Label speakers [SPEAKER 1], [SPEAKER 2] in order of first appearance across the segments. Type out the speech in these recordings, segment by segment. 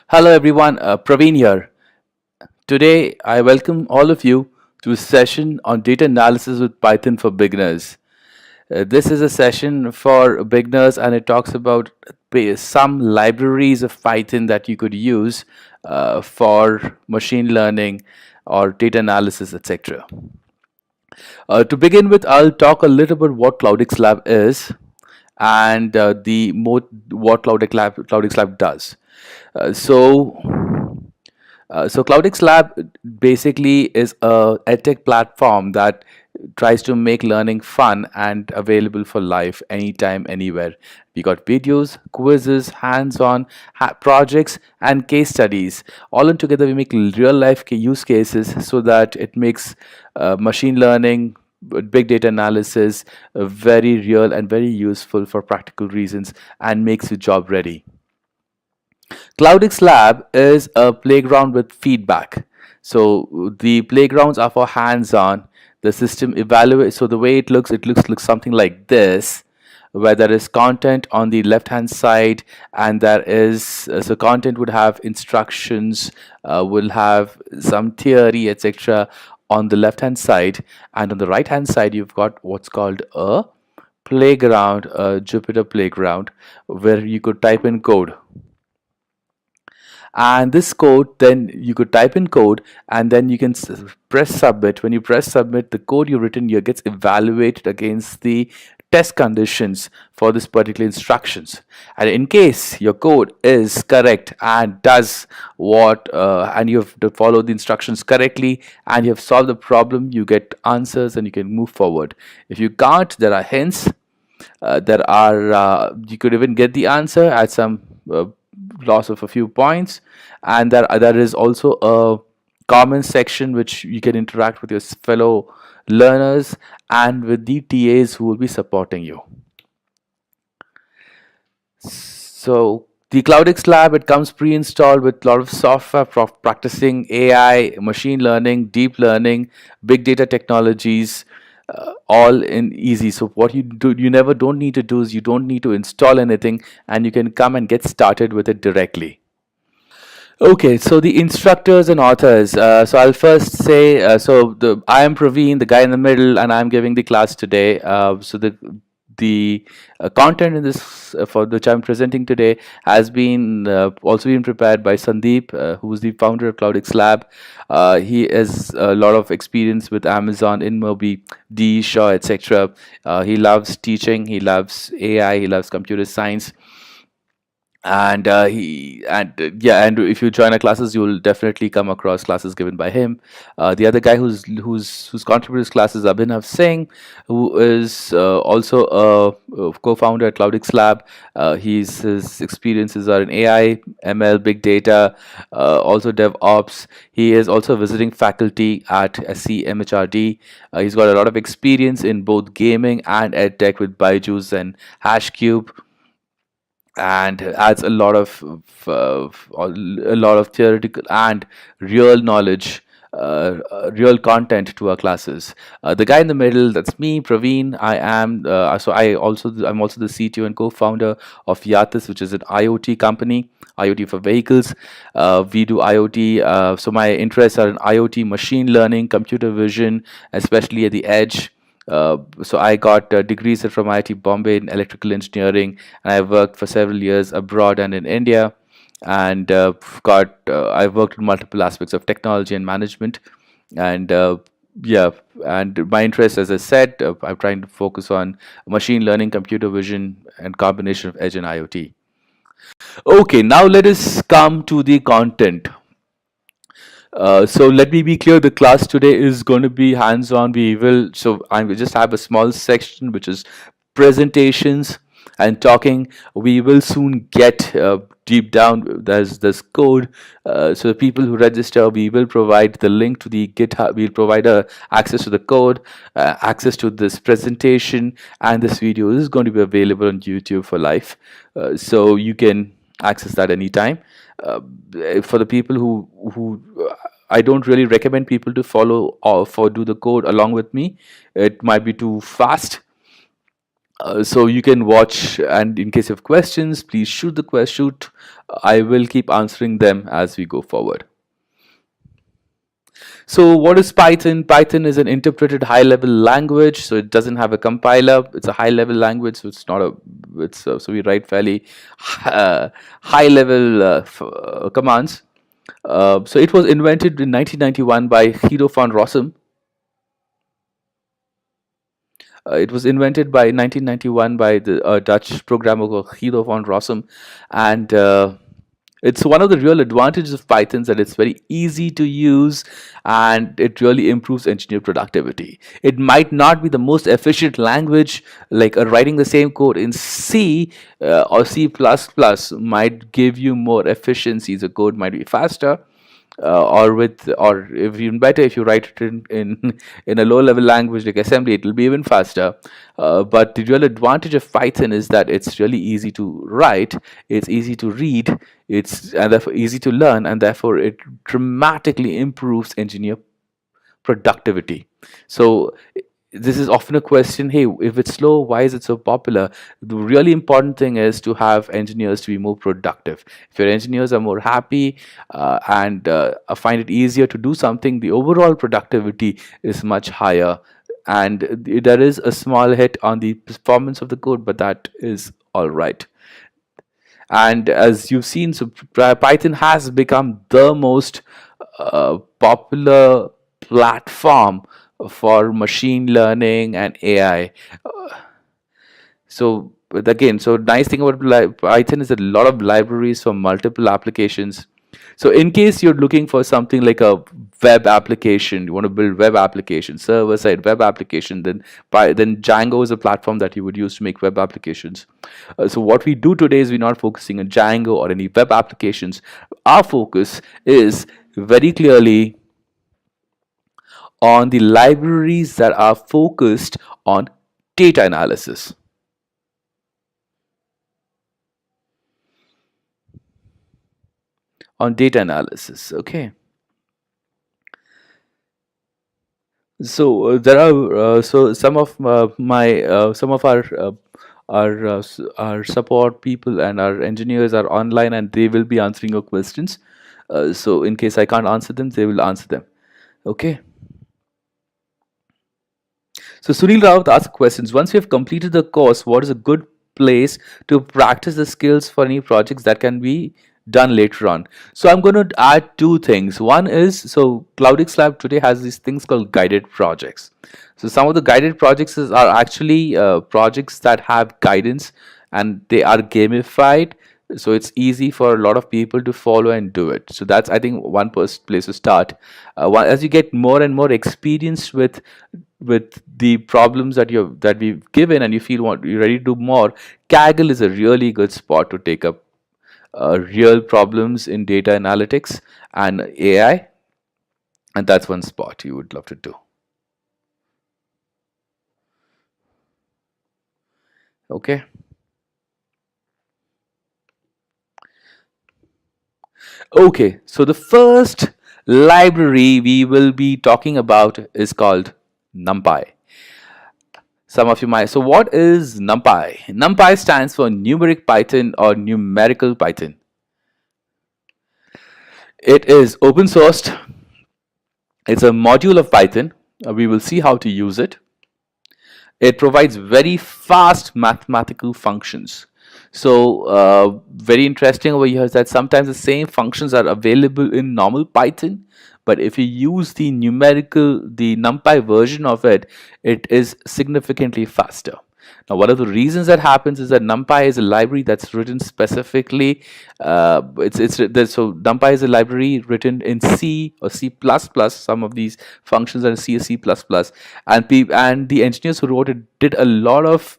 [SPEAKER 1] Hello everyone, Praveen here. Today I welcome all of you to a session on data analysis with Python for beginners. This is a session for beginners and it talks about some libraries of Python that you could use for machine learning or data analysis, etc. To begin with, I'll talk a little bit what CloudxLab is and what CloudxLab does. Uh, so so CloudxLab basically is a edtech platform that tries to make learning fun and available for life anytime, anywhere. We got videos, quizzes, hands-on projects, and case studies. All in together, we make real-life use cases so that it makes machine learning, big data analysis very real and very useful for practical reasons and makes you job ready. CloudX Lab is a playground with feedback. So the playgrounds are for hands-on. The system evaluates. So the way it looks something like this, where there is content on the left-hand side, and there is so content would have instructions, will have some theory, etc. on the left-hand side, and on the right-hand side you've got what's called a playground, a Jupyter playground, where you could type in code, and this code then you could type in code and then you can press submit. When you press submit, the code you've written here gets evaluated against the test conditions for this particular instructions, and in case your code is correct and does what and you have to follow the instructions correctly and you have solved the problem, you get answers and you can move forward. If you can't, there are hints, there are you could even get the answer at some loss of a few points, and there is also a comment section which you can interact with your fellow learners and with the TAs who will be supporting you. So the CloudX Lab, it comes pre-installed with a lot of software for practicing AI, machine learning, deep learning, big data technologies, all in easy. So what you never don't need to do is you don't need to install anything, and you can come and get started with it directly. Okay, so the instructors and authors. So I'll first say, I am Praveen, the guy in the middle, and I'm giving the class today. So the content in this for which I'm presenting today has been also been prepared by Sandeep, who is the founder of CloudX Lab. He has a lot of experience with Amazon, InMobi, D, Shaw, etc. He loves teaching. He loves AI. He loves computer science, and and if you join our classes, you'll definitely come across classes given by him. The other guy who's contributed his class is Abhinav Singh, who is also a co-founder at CloudX Lab. His experiences are in AI, ML, big data, also DevOps. He is also a visiting faculty at SCMHRD. He's got a lot of experience in both gaming and edtech with Byju's and Hashcube, and adds a lot of theoretical and real knowledge, real content to our classes. The guy in the middle, that's me, Praveen. I'm also the CTO and co-founder of Yatis, which is an IoT company, IoT for vehicles. We do IoT. So my interests are in IoT, machine learning, computer vision, especially at the edge. So I got degrees from IIT Bombay in electrical engineering, and I worked for several years abroad and in India. And I've worked in multiple aspects of technology and management, and yeah, and my interest, as I said, I'm trying to focus on machine learning, computer vision, and combination of edge and IoT. Okay, now let us come to the content. So let me be clear, the class today is going to be hands-on. I will just have a small section which is presentations and talking. We will soon get deep down. There's code. So the people who register, we will provide the link to the GitHub. We'll provide access to the code, access to this presentation, and this video is going to be available on YouTube for life. So you can access that anytime. For the people who I don't really recommend people to follow or for do the code along with me. It might be too fast. So you can watch, and in case of questions, please shoot the question. Shoot. I will keep answering them as we go forward. So what is Python? Python is an interpreted high-level language, so it doesn't have a compiler. It's a high-level language, so it's not a. It's so we write fairly high-level commands. So it was invented in 1991 by Guido van Rossum. It was invented by 1991 by the Dutch programmer called Guido van Rossum, and it's one of the real advantages of Python that it's very easy to use and it really improves engineer productivity. It might not be the most efficient language, like writing the same code in C or C++ might give you more efficiency. The code might be faster, or if even better, if you write it in in a low level language like assembly, it will be even faster. But the real advantage of Python is that it's really easy to write, it's easy to read, it's and therefore easy to learn, and therefore it dramatically improves engineer productivity. So this is often a question, hey, if it's slow, why is it so popular? The really important thing is to have engineers to be more productive. If your engineers are more happy and find it easier to do something, the overall productivity is much higher. And there is a small hit on the performance of the code, but that is all right. And as you've seen, so Python has become the most popular platform for machine learning and AI. So but again, so nice thing about Python is a lot of libraries for multiple applications. So in case you're looking for something like a web application, you want to build web application, server side web application, then Django is a platform that you would use to make web applications. So what we do today is we're not focusing on Django or any web applications. Our focus is very clearly on the libraries that are focused on data analysis. On data analysis, okay. So there are so some of my some of our support people and our engineers are online and they will be answering your questions. So in case I can't answer them, they will answer them. Okay. So Sunil Rawat asked questions. Once we have completed the course, what is a good place to practice the skills for any projects that can be done later on? So I'm going to add two things. One is, so CloudxLab today has these things called guided projects. So some of the guided projects are actually projects that have guidance and they are gamified, so it's easy for a lot of people to follow and do it. So that's, I think, one place to start. As you get more and more experience with the problems that we've given and you feel you're ready to do more, Kaggle is a really good spot to take up real problems in data analytics and AI, and that's one spot you would love to do. Okay. Okay, so the first library we will be talking about is called NumPy. Some of you might. So, what is NumPy? NumPy stands for Numeric Python or Numerical Python. It is open sourced. It's a module of Python. We will see how to use it. It provides very fast mathematical functions. So very interesting over here is that sometimes the same functions are available in normal Python, but if you use the NumPy version of it, it is significantly faster. Now, one of the reasons that happens is that NumPy is a library that's written specifically. So NumPy is a library written in C or C++. Some of these functions are in C or C++, and the engineers who wrote it did a lot of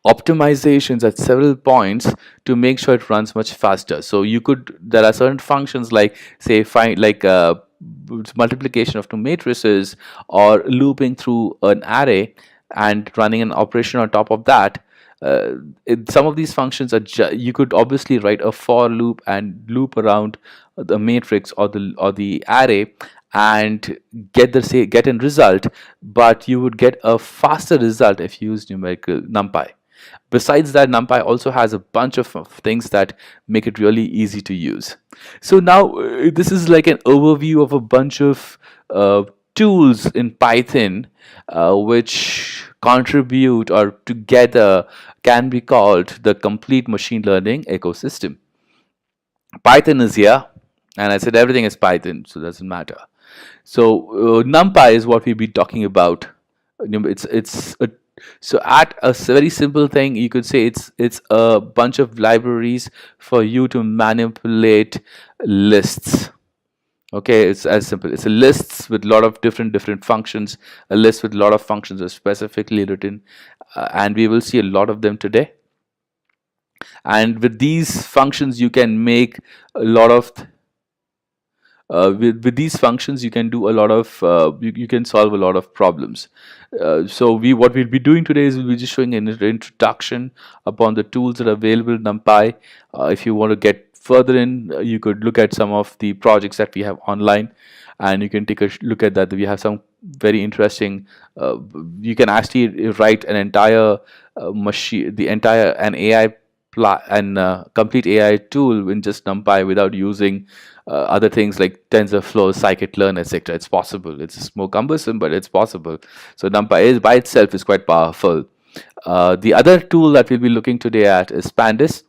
[SPEAKER 1] optimizations at several points to make sure it runs much faster. So there are certain functions like, say, find like multiplication of two matrices or looping through an array and running an operation on top of that. Some of these functions are you could obviously write a for loop and loop around the matrix or the array, and get a result, but you would get a faster result if you use numerical NumPy. Besides that, NumPy also has a bunch of things that make it really easy to use. So now this is like an overview of a bunch of uh, tools in Python which contribute or together can be called the complete machine learning ecosystem. Python is here, and I said everything is Python, so it doesn't matter. So NumPy is what we've been talking about. So at a very simple thing, you could say it's a bunch of libraries for you to manipulate lists. Okay, it's as simple. It's a lists with a lot of different functions. A list with a lot of functions are specifically written, and we will see a lot of them today. And with these functions, you can make a lot of with these functions you can do a lot of you can solve a lot of problems. So what we'll be doing today is we'll be just showing an introduction upon the tools that are available in NumPy. If you want to get further in, you could look at some of the projects that we have online, and you can take a look at that. We have some very interesting you can actually write an entire machine the entire an AI and complete AI tool in just NumPy without using other things like TensorFlow, scikit-learn, etc. It's possible. It's more cumbersome, but it's possible. So NumPy is by itself is quite powerful. The other tool that we'll be looking today at is Pandas.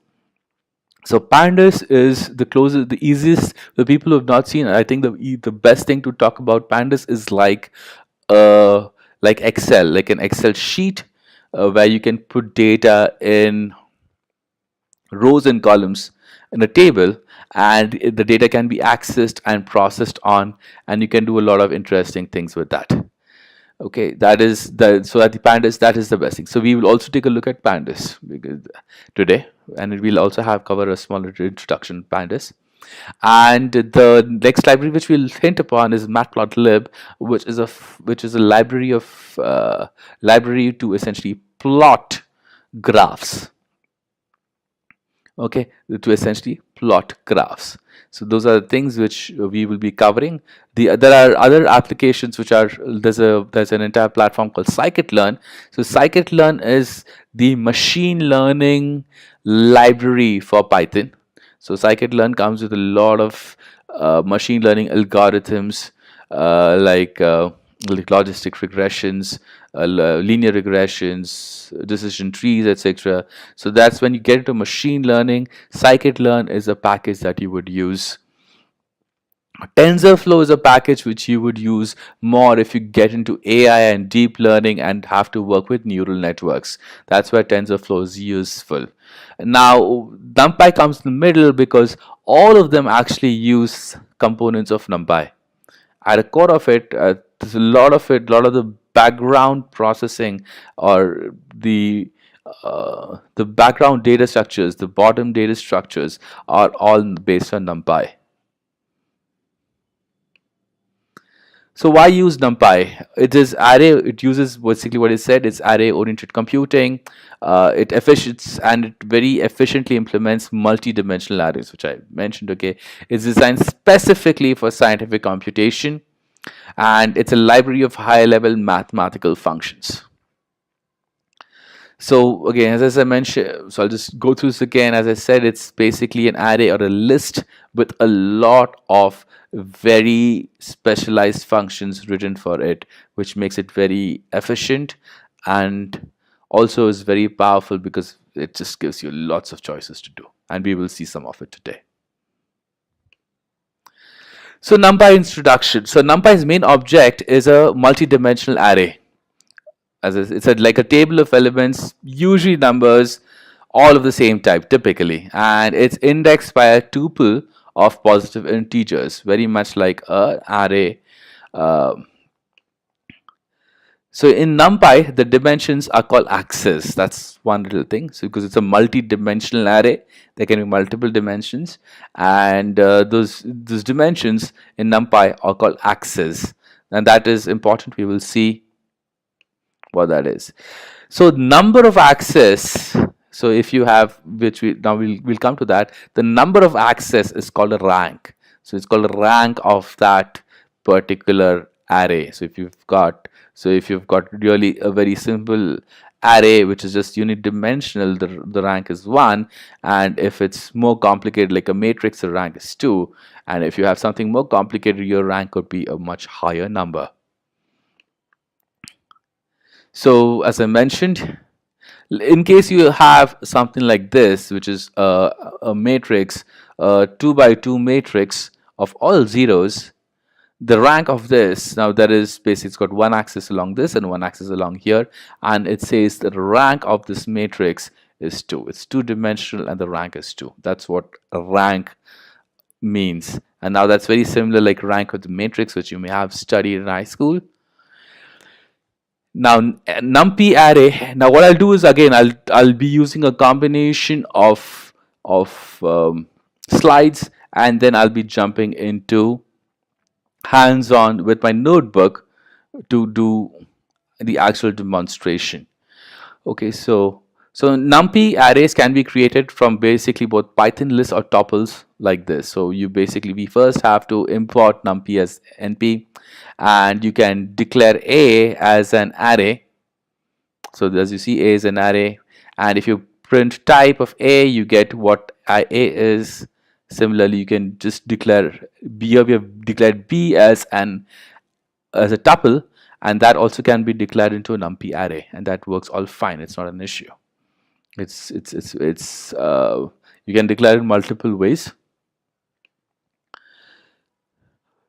[SPEAKER 1] So Pandas is the closest, the easiest. The people who have not seen, I think the best thing to talk about Pandas is like Excel, like an Excel sheet where you can put data in rows and columns in a table, and the data can be accessed and processed on, and you can do a lot of interesting things with that. Okay, that is so at the Pandas, that is the best thing. So we will also take a look at Pandas today, and we'll also cover a smaller introduction to Pandas. And the next library which we'll hint upon is matplotlib, which is a library to essentially plot graphs. Okay, to essentially plot graphs. So those are the things which we will be covering. There are other applications which are there's an entire platform called scikit-learn. So scikit-learn is the machine learning library for Python. So scikit-learn comes with a lot of machine learning algorithms like logistic regressions, linear regressions, decision trees, etc. So that's when you get into machine learning. Scikit-learn is a package that you would use. TensorFlow is a package which you would use more if you get into AI and deep learning and have to work with neural networks. That's where TensorFlow is useful. Now, NumPy comes in the middle because all of them actually use components of NumPy. At the core of it, there's a lot of the background processing or the background data structures, the bottom data structures are all based on NumPy. So why use NumPy? It is array. It uses basically what it said. It's array-oriented computing. It very efficiently implements multi-dimensional arrays, which I mentioned. Okay, it's designed specifically for scientific computation, and it's a library of high-level mathematical functions. So again, as I mentioned, so I'll just go through this again. As I said, it's basically an array or a list with a lot of very specialized functions written for it, which makes it very efficient and also is very powerful because it just gives you lots of choices to do. And we will see some of it today. So NumPy introduction. So NumPy's main object is a multi-dimensional array. It's like a table of elements, usually numbers, all of the same type typically, and it's indexed by a tuple of positive integers, very much like an array. So in NumPy, the dimensions are called axes. That's one little thing. So because it's a multi-dimensional array, there can be multiple dimensions, and those dimensions in NumPy are called axes, and that is important. We will see what that is. So number of axes, so if you have, which we'll come to that, the number of axes is called a rank. So it's called a rank of that particular array. So if you've got really a very simple array which is just unidimensional, the rank is 1, and if it's more complicated like a matrix, the rank is 2, and if you have something more complicated, your rank could be a much higher number. So as I mentioned, in case you have something like this, which is a matrix, a 2 by 2 matrix of all zeros, the rank of this, now that is basically, it's got one axis along this and one axis along here, and it says that the rank of this matrix is 2. It's two-dimensional and the rank is 2. That's what a rank means. And now that's very similar like rank of the matrix, which you may have studied in high school. Now NumPy array, now what I'll do is, again, I'll be using a combination of slides, and then I'll be jumping into hands-on with my notebook to do the actual demonstration. Okay, so NumPy arrays can be created from basically both Python lists or tuples like this. So we first have to import NumPy as np, and you can declare a as an array. So as you see, a is an array, and if you print type of a, you get what a is. Similarly, you can just declare b. Here we have declared b as a tuple, and that also can be declared into a NumPy array, and that works all fine. It's not an issue. You can declare it in multiple ways.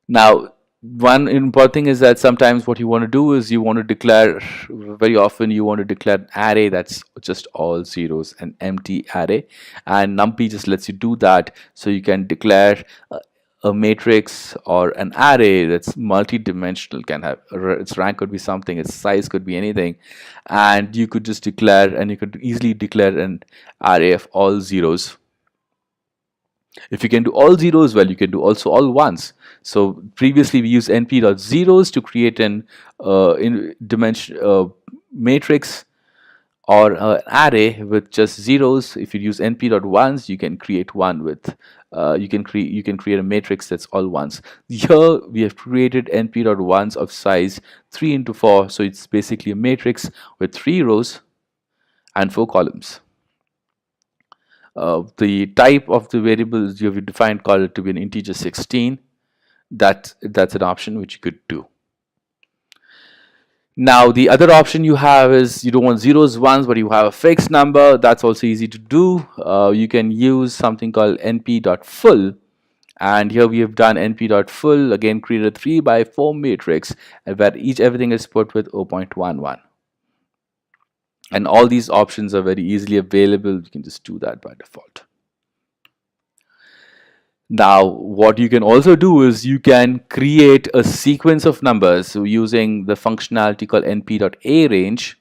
[SPEAKER 1] Now, one important thing is that sometimes what you want to do is very often you want to declare an array that's just all zeros, an empty array, and NumPy just lets you do that. So you can declare a matrix or an array that's multi-dimensional, can have its rank could be something, its size could be anything, and you could just declare, and you could easily declare an array of all zeros. If you can do all zeros, well, you can do also all ones. So previously we used np.zeros to create an matrix or an array with just zeros. If you use np.ones, you can create one with you can create a matrix that's all ones. Here we have created np.ones of size 3 into 4, so it's basically a matrix with 3 rows and 4 columns. The type of the variables you have defined, call it to be an integer 16. That's an option which you could do. Now the other option you have is you don't want zeros, ones, but you have a fixed number. That's also easy to do. You can use something called np.full, and here we have done np.full, again created a 3 by 4 matrix where everything is put with 0.11. And all these options are very easily available. You can just do that by default. Now, what you can also do is you can create a sequence of numbers, so using the functionality called np.arange.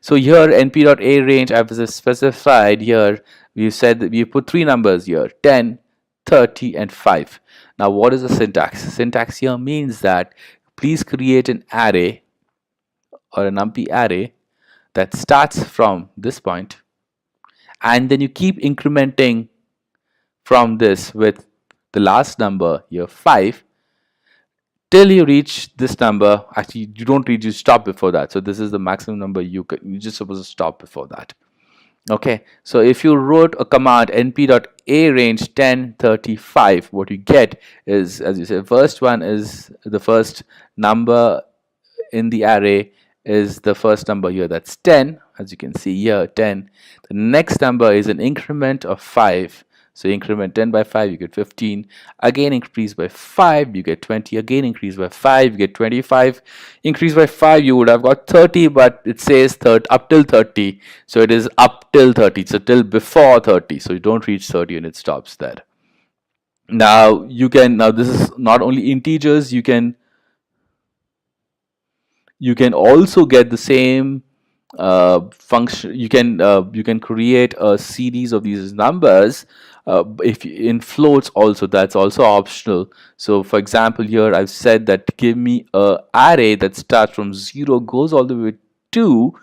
[SPEAKER 1] So here, np.arange, I've specified here, we've said that we put 3 numbers here, 10, 30, and 5. Now, what is the syntax? Syntax here means that please create an array or a NumPy array that starts from this point, and then you keep incrementing from this with the last number here, 5, till you reach this number. Actually, you don't reach, you stop before that. So this is the maximum number you're just supposed to stop before that. Okay, so if you wrote a command np.arange 10, 35, what you get is, as you say, first one is the first number in the array is the first number here, that's 10, as you can see here, 10. The next number is an increment of 5. So increment 10 by 5, you get 15. Again, increase by 5, you get 20. Again, increase by 5, you get 25. Increase by 5, you would have got 30, but it says up till 30. So it is up till 30. So till before 30. So you don't reach 30 and it stops there. Now this is not only integers, you can also get the same function. You can create a series of these numbers if in floats also. That's also optional. So for example, here I've said that give me a array that starts from 0, goes all the way to 2,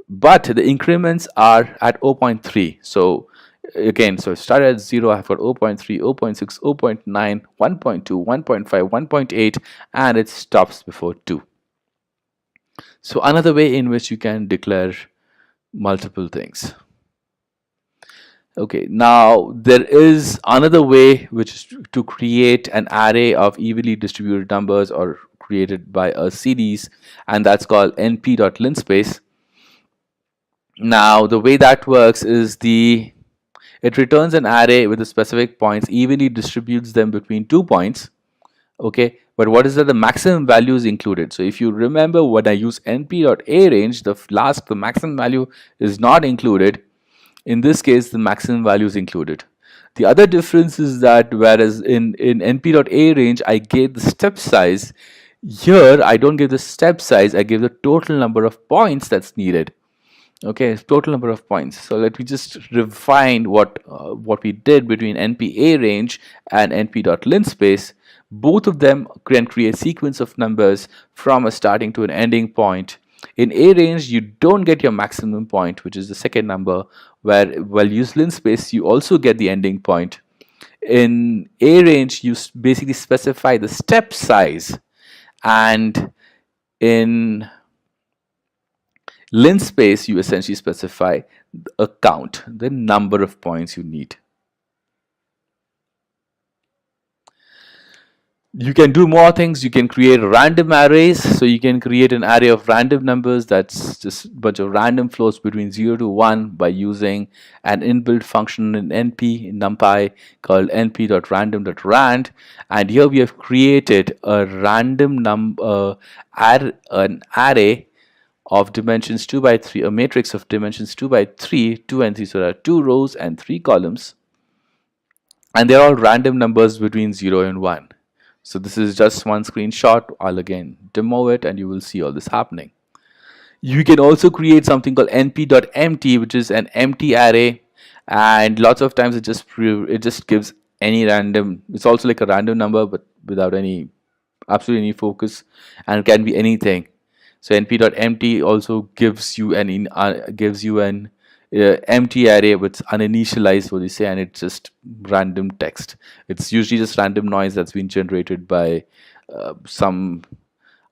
[SPEAKER 1] but the increments are at 0.3. So Again, so it started at 0, I've got 0.3, 0.6, 0.9, 1.2, 1.5, 1.8, and it stops before 2. So another way in which you can declare multiple things. Okay, now there is another way, which is to create an array of evenly distributed numbers or created by a series, and that's called np.linspace. Now the way that works is it returns an array with the specific points, evenly distributes them between 2 points. Okay, but what is that? The maximum value is included. So if you remember, when I use np.arange, the maximum value is not included. In this case, the maximum value is included. The other difference is that whereas in np.arange, I gave the step size, here I don't give the step size, I give the total number of points that's needed. Okay, total number of points. So let me just refine what we did between np.arange and np.linspace. Both of them can create sequence of numbers from a starting to an ending point. In arange, you don't get your maximum point, which is the second number, where while use linspace, you also get the ending point. In arange, you basically specify the step size, and in linspace, you essentially specify a count, the number of points you need. You can do more things. You can create random arrays. So you can create an array of random numbers that's just a bunch of random floats between 0 to 1 by using an inbuilt function in NumPy called np.random.rand. And here we have created a an array of dimensions 2 by 3, a matrix of dimensions 2 by 3, 2 and 3. So there are 2 rows and 3 columns. And they're all random numbers between 0 and 1. So this is just one screenshot. I'll again demo it and you will see all this happening. You can also create something called np.empty, which is an empty array, and lots of times it just gives any random. It's also like a random number, but without absolutely any focus, and it can be anything. So np.empty also gives you an empty array with uninitialized, what you say, and it's just random text. It's usually just random noise that's been generated by some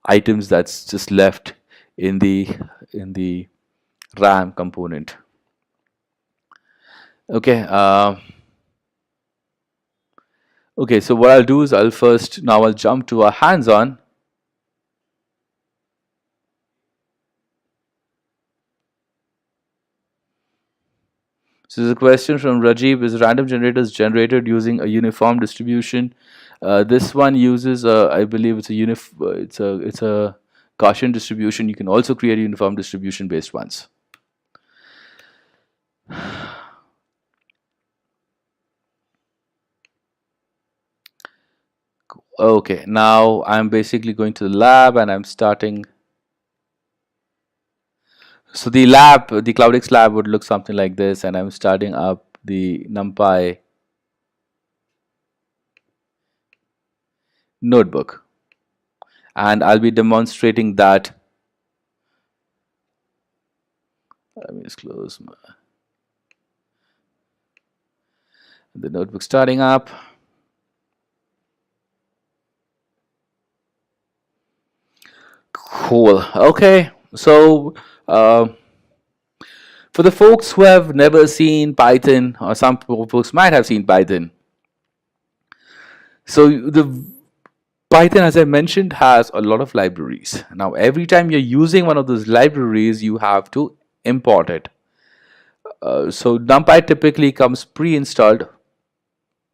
[SPEAKER 1] items that's just left in the RAM component. Okay. Okay. So what I'll do is I'll jump to a hands-on. So there's a question from Rajiv: is random generators generated using a uniform distribution? This one uses, I believe, it's a Gaussian distribution. You can also create uniform distribution based ones. Okay, now I'm basically going to the lab and I'm starting. So the CloudxLab would look something like this, and I'm starting up the NumPy notebook, and I'll be demonstrating that. Let me just close the notebook starting up. Cool. Okay, so for the folks who have never seen Python, or some folks might have seen Python, so the Python, as I mentioned, has a lot of libraries. Now, every time you're using one of those libraries, you have to import it. So NumPy typically comes pre-installed.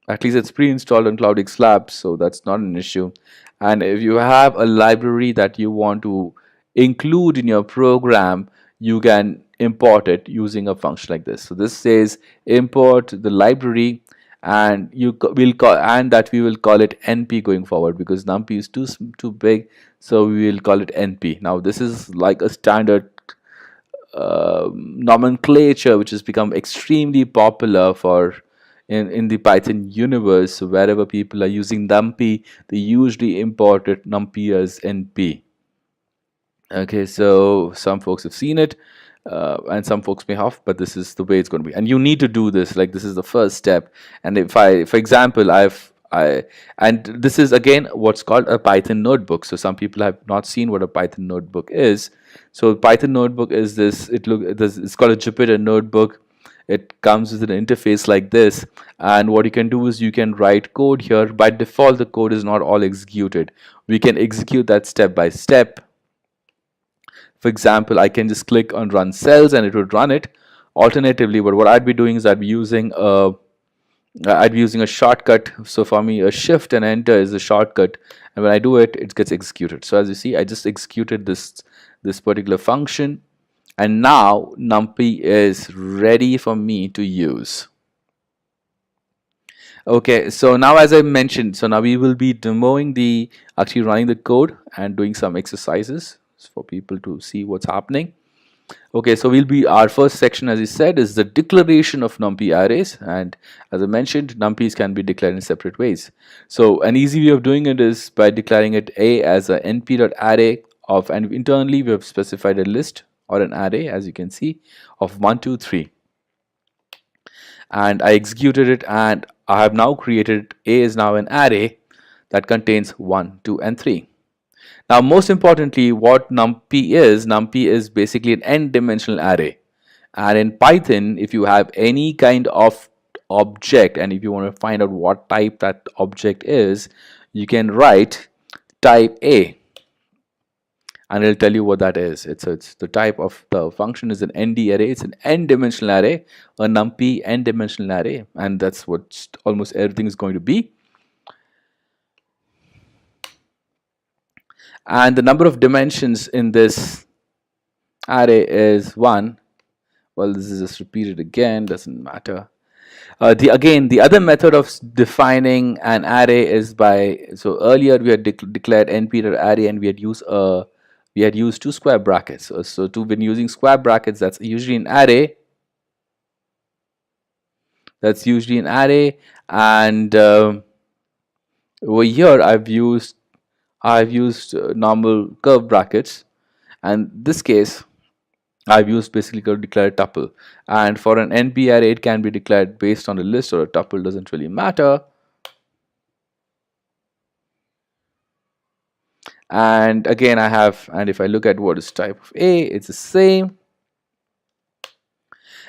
[SPEAKER 1] At least it's pre-installed on CloudxLab, so that's not an issue. And if you have a library that you want to include in your program, you can import it using a function like this. So this says import the library, and we will call it np going forward, because numpy is too big, so we will call it np. Now this is like a standard nomenclature which has become extremely popular in the Python universe. So wherever people are using NumPy, they usually import NumPy as NP. Okay, so some folks have seen it. and some folks may have, but this is the way it's going to be. And you need to do this. Like, this is the first step. And if I, for example, and this is again what's called a Python notebook. So some people have not seen what a Python notebook is. So Python notebook is this. It's called a Jupyter notebook. It comes with an interface like this, and what you can do is you can write code here. By default, the code is not all executed. We can execute that step by step. For example, I can just click on run cells and it would run it. Alternatively, but what I'd be doing is I'd be using a shortcut. So for me, a shift and enter is a shortcut, and when I do it, it gets executed. So as you see, I just executed this particular function, and now NumPy is ready for me to use. Okay, so now as I mentioned, so now we will be demoing actually running the code and doing some exercises for people to see what's happening. Okay, so our first section, as I said, is the declaration of NumPy arrays, and as I mentioned, NumPys can be declared in separate ways. So an easy way of doing it is by declaring it A as a np.array of, and internally we have specified a list or an array, as you can see, of 1, 2, 3. And I executed it, and I have now created A is now an array that contains 1, 2, and 3. Now, most importantly, what NumPy is basically an n-dimensional array. And in Python, if you have any kind of object, and if you want to find out what type that object is, you can write type A, and it'll tell you what that is. It's the type of the function is an ND array. It's an n-dimensional array, a NumPy n-dimensional array, and that's what almost everything is going to be. And the number of dimensions in this array is 1. Well, this is just repeated again, doesn't matter. The other method of defining an array is by, so earlier we had declared np.array, and we had used two square brackets. When using square brackets, that's usually an array. And over here I've used normal curved brackets, and this case I've used basically to declare a tuple. And for an NP array, it can be declared based on a list or a tuple, doesn't really matter. And again, and if I look at what is type of A, it's the same.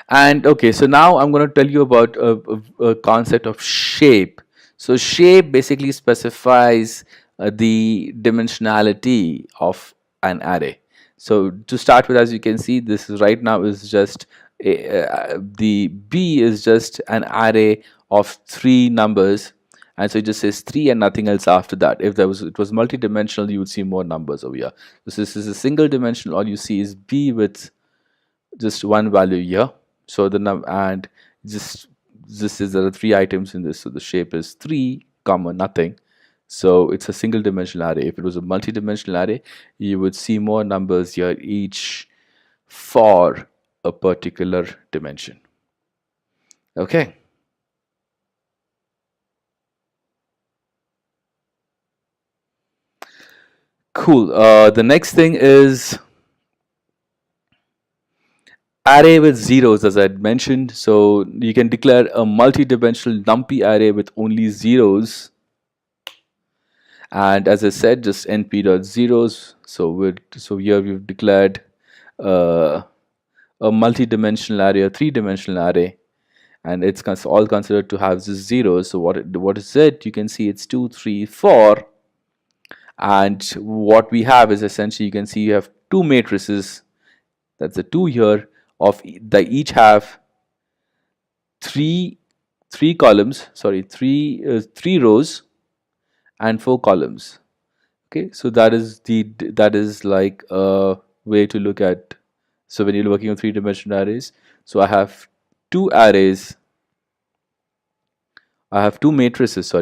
[SPEAKER 1] And okay, so now I'm going to tell you about a concept of shape. So shape basically specifies the dimensionality of an array. So to start with, as you can see, this is right now is just the B is just an array of 3 numbers, and so it just says 3 and nothing else after that. If it was multi-dimensional, you would see more numbers over here. So this is a single dimensional. All you see is B with just one value here. So and this is there are 3 items in this. So the shape is 3, comma nothing. So it's a single dimensional array. If it was a multi-dimensional array, you would see more numbers here, each for a particular dimension. Okay. Cool. The next thing is array with zeros, as I had mentioned. So you can declare a multi-dimensional NumPy array with only zeros. And as I said, just np.zeros. So here we've declared a multi-dimensional array, a 3-dimensional array, and it's all considered to have just zeros. So what is it? You can see it's 2, 3, 4, and what we have is essentially, you can see you have 2 matrices. That's the 2 here. They each have three columns. Sorry, three rows and 4 columns. Okay, so that is like a way to look at. So when you're working on 3-dimensional arrays, so I have 2 arrays. I have 2 matrices,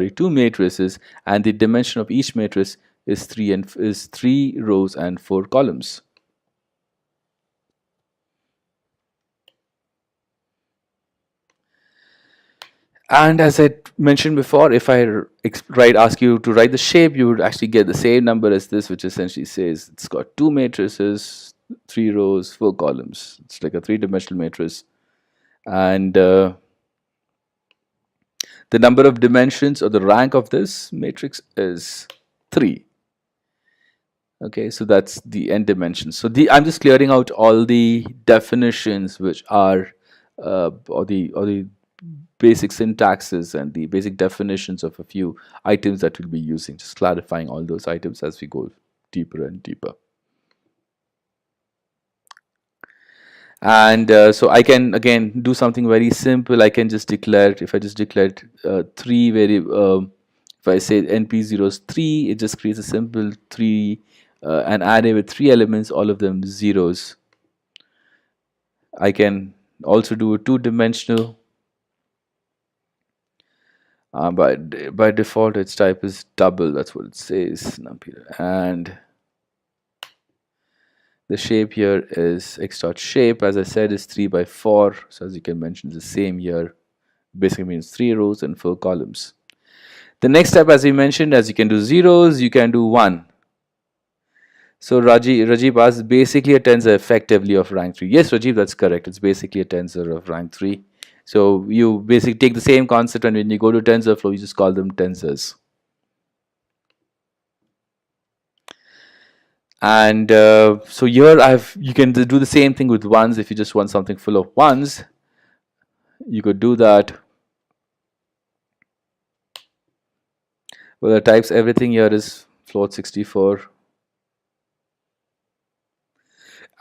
[SPEAKER 1] and the dimension of each matrix is 3 rows and 4 columns. And as I mentioned before, if I ask you to write the shape, you would actually get the same number as this, which essentially says it's got 2 matrices, 3 rows, 4 columns. It's like a three-dimensional matrix. And the number of dimensions or the rank of this matrix is 3. Okay, so that's the n dimensions. So I'm just clearing out all the definitions which are or the basic syntaxes and the basic definitions of a few items that we'll be using, just clarifying all those items as we go deeper and deeper. And so I can again do something very simple. I can just declare, if I just declare 3 variable, if I say np0 is 3, it just creates a simple 3 an array with 3 elements, all of them zeros. I can also do a 2-dimensional. By default, its type is double. That's what it says. And the shape here is x dot shape. As I said, is 3 by 4. So as you can mention, the same here. Basically means 3 rows and 4 columns. The next step, as we mentioned, as you can do zeros, you can do 1. So Rajiv asked, basically a tensor effectively of rank 3. Yes, Rajiv, that's correct. It's basically a tensor of rank 3. So you basically take the same concept, and when you go to TensorFlow, you just call them tensors. And so here you can do the same thing with ones. If you just want something full of ones, you could do that. Well, the types, everything here is float 64.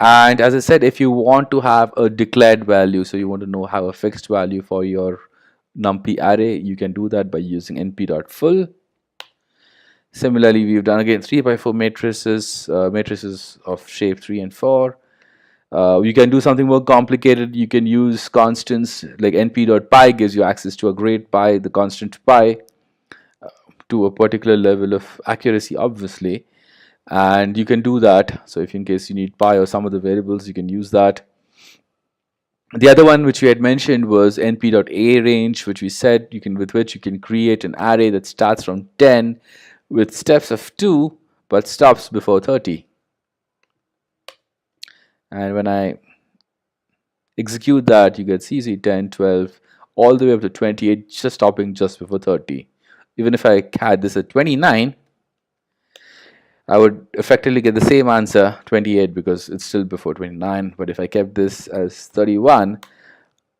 [SPEAKER 1] And as I said, if you want to have a declared value, so you want to know how a fixed value for your NumPy array, you can do that by using np.full. Similarly, we've done again 3 by 4 matrices, matrices of shape 3 and 4. You can do something more complicated. You can use constants like np.pi gives you access to a great pi, the constant pi, to a particular level of accuracy, obviously. And you can do that. So if in case you need pi or some of the variables, you can use that. The other one which we had mentioned was np.arange, which we said with which you can create an array that starts from 10 with steps of 2 but stops before 30. And when I execute that, you get CZ 10, 12, all the way up to 28, just stopping just before 30. Even if I had this at 29, I would effectively get the same answer, 28, because it's still before 29. But if I kept this as 31,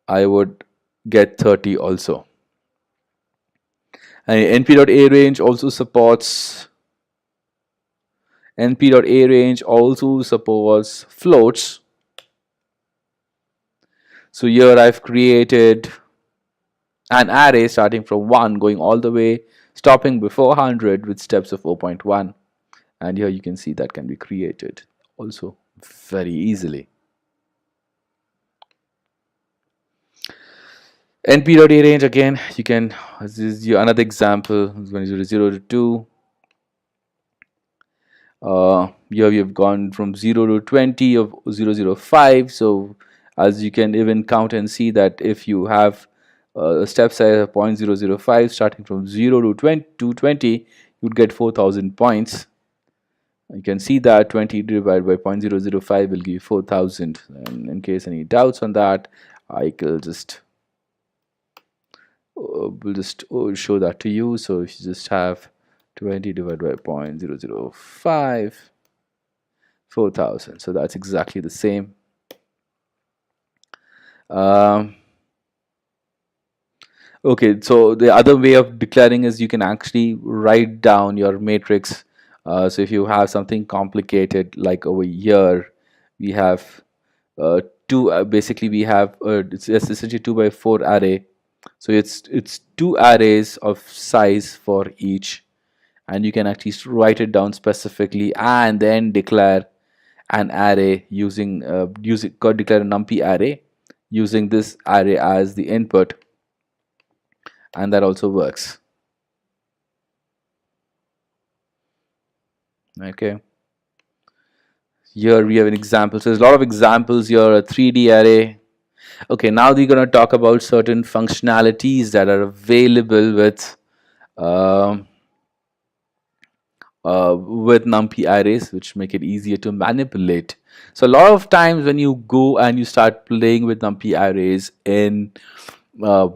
[SPEAKER 1] I would get 30 also. And np.arange also supports floats. So here I've created an array starting from 1 going all the way, stopping before 100 with steps of 0.1. And here you can see that can be created also very easily. np.arange, again, you can, this is another example, when you do 0 to 2. Here we have gone from 0 to 20 of 005. So as you can even count and see that if you have a step size of 0.005 starting from 0 to 20, you'd get 4,000 points. You can see that 20 divided by 0.005 will give you 4,000. And in case any doubts on that, I will just show that to you. So if you just have 20 divided by 0.005, 4,000. So that's exactly the same. Okay, so the other way of declaring is you can actually write down your matrix. So if you have something complicated like over here, we have basically we have it's essentially 2 by 4 array. So it's 2 arrays of size for each, and you can actually write it down specifically and then declare an array using declare a NumPy array using this array as the input, and that also works. Okay, here we have an example. So there's a lot of examples here. A 3D array. Okay, now we're going to talk about certain functionalities that are available with with NumPy arrays, which make it easier to manipulate. So a lot of times when you go and you start playing with NumPy arrays uh,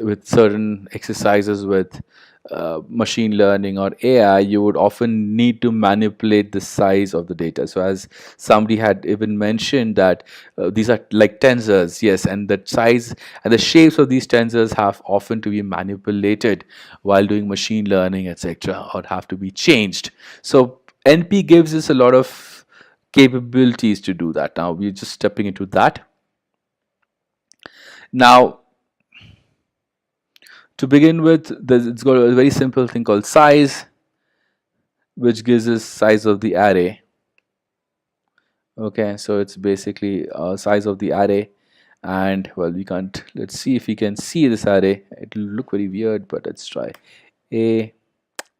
[SPEAKER 1] with certain exercises with machine learning or AI, you would often need to manipulate the size of the data. So as somebody had even mentioned that these are like tensors, yes, and the size and the shapes of these tensors have often to be manipulated while doing machine learning, etc., or have to be changed. So NP gives us a lot of capabilities to do that. Now we're just stepping into that. Now, to begin with, it's got a very simple thing called size, which gives us size of the array. Okay, so it's basically size of the array, and well, we can't. Let's see if we can see this array. It'll look very weird, but let's try a.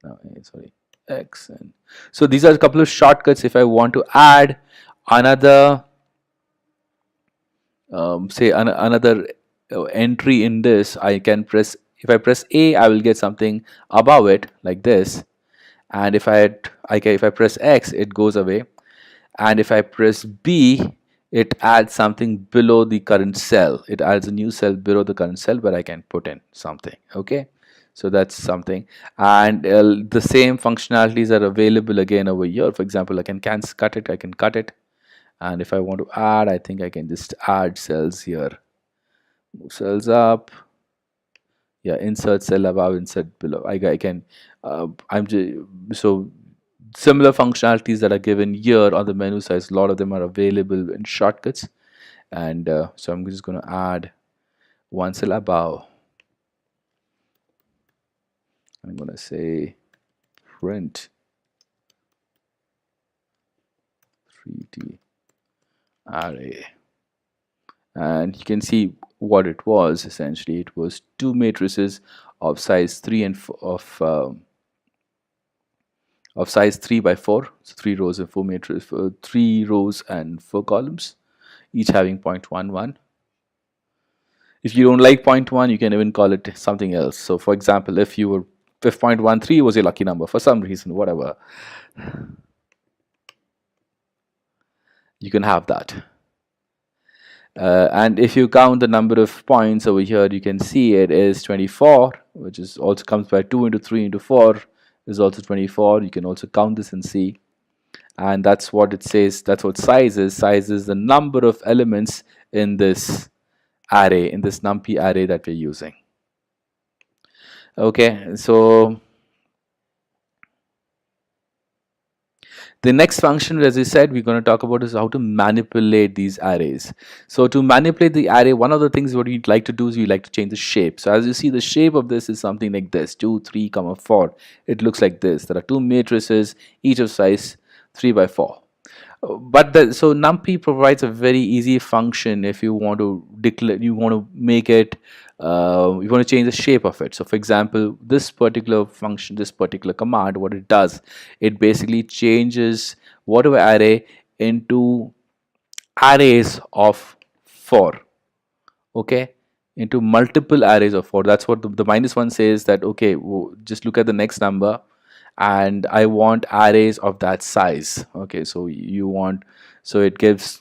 [SPEAKER 1] No, sorry, x. And so these are a couple of shortcuts. If I want to add another, say another entry in this, I can press. If I press A, I will get something above it like this, and if I press X, it goes away, and if I press B, it adds something below the current cell. It adds a new cell below the current cell where I can put in something. Okay, so that's something, and the same functionalities are available again over here. For example, I can cut it. I can cut it, and if I want to add, I think I can just add cells here. Move cells up. Yeah, insert cell above, insert below. I can. I'm just so similar functionalities that are given here on the menu size. A lot of them are available in shortcuts, and so I'm just going to add one cell above. I'm going to say print 3D array, and you can see what it was. Essentially, it was two matrices of size 3 and of size 3 by 4, so 3 rows and 4 matrices, 3 rows and 4 columns, each having 0.11. If you don't like 0.1, you can even call it something else. So for example, if 0.13 was your lucky number for some reason, whatever, you can have that. And if you count the number of points over here, you can see it is 24, which is also comes by 2 into 3 into 4 is also 24. You can also count this and see. And that's what it says. That's what size is. Size is the number of elements in this array, in this NumPy array that we're using. Okay, so the next function, as I said, we're going to talk about is how to manipulate these arrays. So to manipulate the array, one of the things what we'd like to do is we like to change the shape. So as you see, the shape of this is something like this: 2, 3, 4. It looks like this. There are two matrices, each of size 3 by 4. But so NumPy provides a very easy function if you want to declare, you want to make it, you want to change the shape of it. So for example, this particular function, this particular command, what it does, it basically changes whatever array into arrays of 4. Okay, into multiple arrays of 4. That's what the -1 says, that okay, just look at the next number and I want arrays of that size. Okay, so you want, so it gives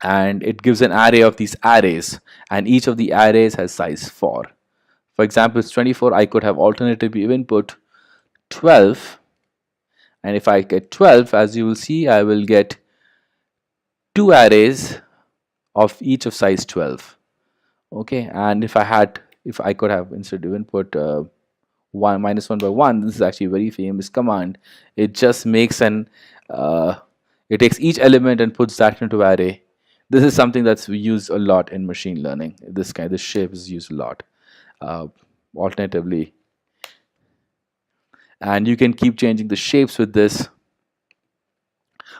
[SPEAKER 1] an array of these arrays, and each of the arrays has size 4. For example, it's 24. I could have alternatively even put 12, and if I get 12, as you will see, I will get two arrays of each of size 12. Okay, and if I could have instead even put 1 -1 by 1, this is actually a very famous command. It just makes it takes each element and puts that into array. This is something that's used a lot in machine learning. This shape is used a lot. Alternatively, and you can keep changing the shapes with this.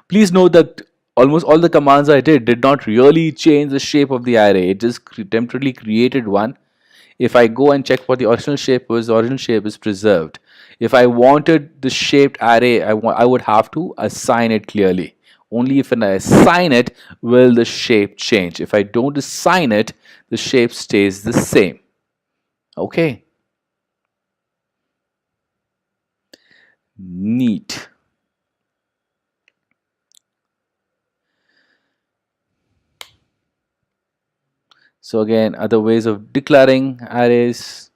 [SPEAKER 1] Please note that almost all the commands I did not really change the shape of the array. It just temporarily created one. If I go and check what the original shape was, the original shape is preserved. If I wanted the shaped array, I would have to assign it clearly. Only if I assign it will the shape change. If I don't assign it, the shape stays the same. Okay. Neat. So again, other ways of declaring arrays,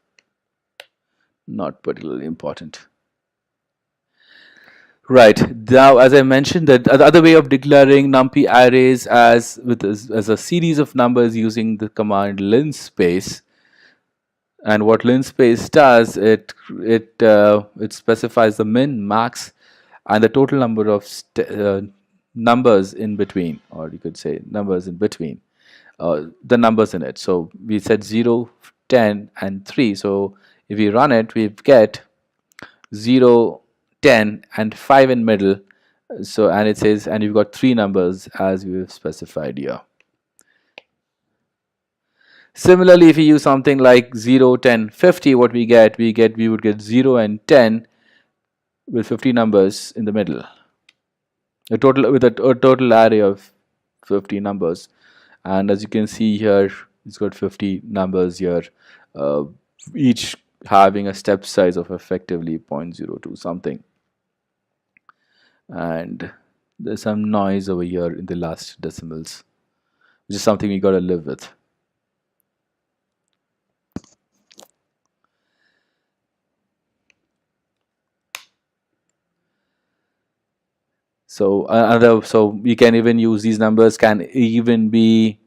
[SPEAKER 1] not particularly important. Right. Now, as I mentioned, that the other way of declaring NumPy arrays as a series of numbers using the command linspace. And what linspace does, it specifies the min, max, and the total number of numbers in between, or you could say numbers in between, the numbers in it. So we said 0, 10, and 3. So if we run it, we get 0, 10, and 5 in middle. So, and it says, and you've got three numbers as we have specified here. Similarly, if you use something like 0, 10, 50, what we would get 0 and 10 with 50 numbers in the middle. A total array of 50 numbers. And as you can see here, it's got 50 numbers here, uh, each having a step size of effectively 0.02 something. And there's some noise over here in the last decimals, which is something we got to live with. So we can even use these numbers can even be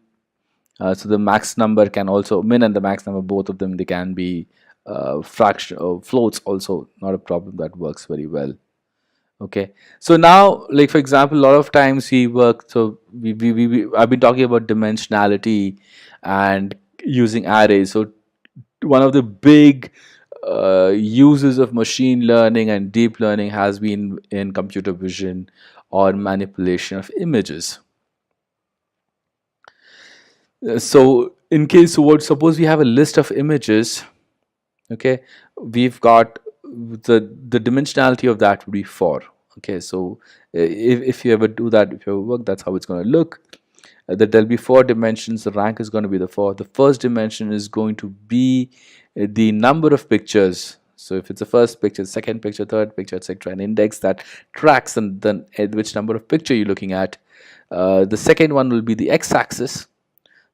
[SPEAKER 1] so the max number can also min and the max number, both of them, they can be fraction or floats also, not a problem. That works very well. Okay, so now, like for example, a lot of times we work. So I've been talking about dimensionality and using arrays. So one of the big uses of machine learning and deep learning has been in computer vision or manipulation of images. So in case what suppose we have a list of images, okay, we've got the dimensionality of that would be 4. Okay, so if you ever do that, if you ever work, that's how it's going to look. That there'll be 4 dimensions. The rank is going to be the 4. The first dimension is going to be the number of pictures. So if it's the first picture, second picture, third picture, etc., an index that tracks and then which number of picture you're looking at. The second one will be the x-axis.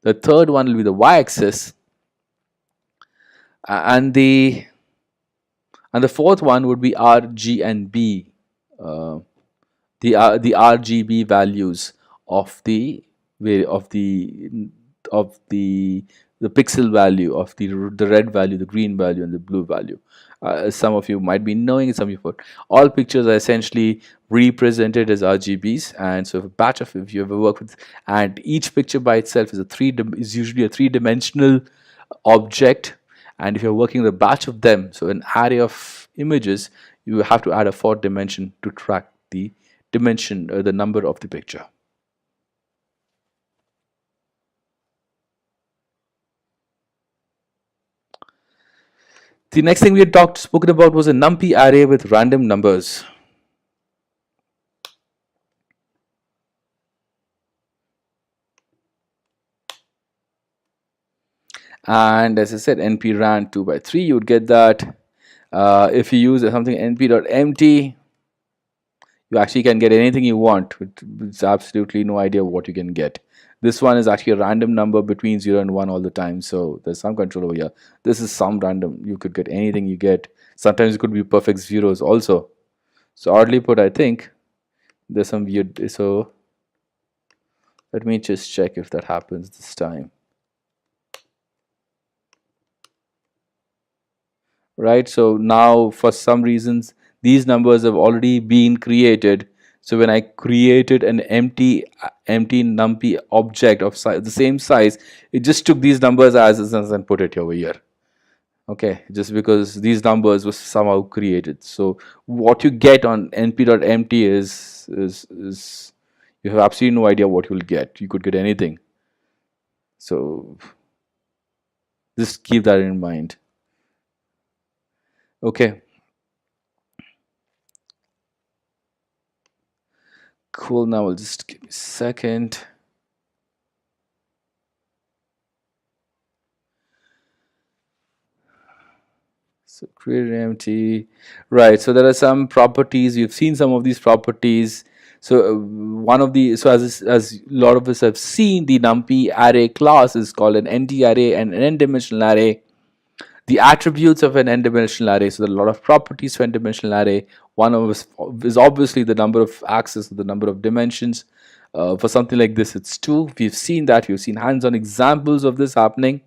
[SPEAKER 1] The third one will be the y-axis, and the fourth one would be R, G, and B. Uh, the RGB values of the of the of the pixel value of the red value, the green value, and the blue value. Some of you might be knowing, some of you all pictures are essentially represented as RGBs, and so if you ever work with, and each picture by itself is usually a three-dimensional object, and if you're working with a batch of them, so an array of images, you have to add a fourth dimension to track the dimension or the number of the picture. The next thing we had spoken about was a NumPy array with random numbers. And as I said, np ran 2 by 3, you would get that. If you use something np.empty, you actually can get anything you want. It's absolutely no idea what you can get. This one is actually a random number between 0 and 1 all the time, so there's some control over here. This is some random. You could get anything you get. Sometimes it could be perfect zeros also. So oddly put, I think there's some weird. So let me just check if that happens this time. Right, so now for some reasons these numbers have already been created. So when I created an empty numpy object of the same size, it just took these numbers as is and put it over here. Okay, just because these numbers were somehow created. So what you get on np.empty is you have absolutely no idea what you'll get. You could get anything. So just keep that in mind. Okay. Cool. Now I'll just give me a second. So create an empty, right? So there are some properties. You've seen some of these properties. So one of the, so as a lot of us have seen, the NumPy array class is called an ND array and an n-dimensional array. The attributes of an n-dimensional array. So there are a lot of properties for n-dimensional array. One of us is obviously the number of axes, the number of dimensions. For something like this, it's 2. We've seen that. We've seen hands-on examples of this happening.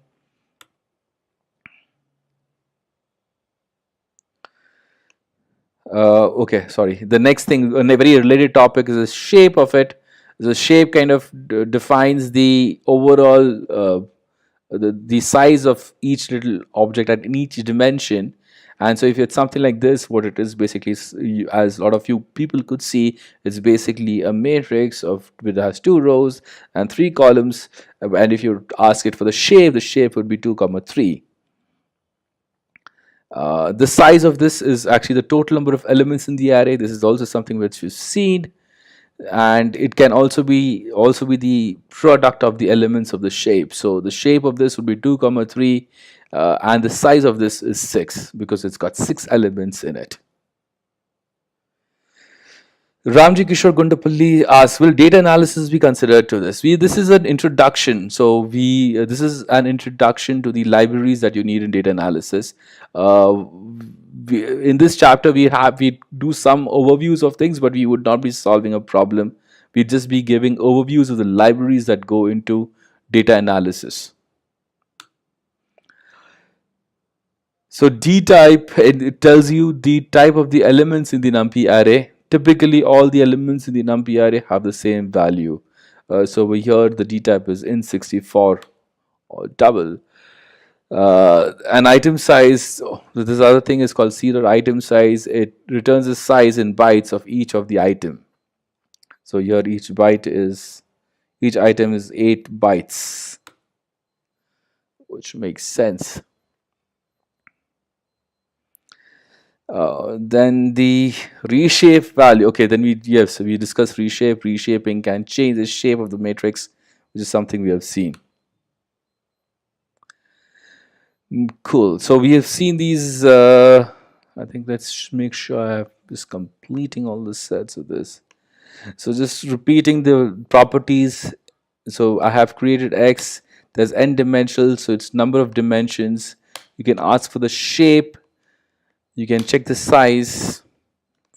[SPEAKER 1] Okay, sorry. The next thing, a very related topic, is the shape of it. The shape kind of defines the overall the size of each little object at in each dimension. And so if it's something like this, what it is basically is, as a lot of you people could see, it's basically a matrix of which has 2 rows and 3 columns. And if you ask it for the shape would be 2 comma 3. The size of this is actually the total number of elements in the array. This is also something which we've seen, and it can also be the product of the elements of the shape. So the shape of this would be 2 comma 3, and the size of this is 6 because it's got 6 elements in it. Ramji Kishore Gundapalli asks, will data analysis be considered to this? This is an introduction. So this is an introduction to the libraries that you need in data analysis. In this chapter, we do some overviews of things, but we would not be solving a problem. We'd just be giving overviews of the libraries that go into data analysis. So D type, it tells you the type of the elements in the NumPy array. Typically, all the elements in the NumPy array have the same value. So over here, the D type is int64 or double. An item size, this other thing is called C.item size. It returns the size in bytes of each of the item. So here each item is 8 bytes, which makes sense. Then the reshape value. Okay, then we discussed reshape. Reshaping can change the shape of the matrix, which is something we have seen. Cool. So we have seen these. I think let's make sure I have just completing all the sets of this. So just repeating the properties. So I have created X. There's n dimensional, so it's number of dimensions. You can ask for the shape. You can check the size.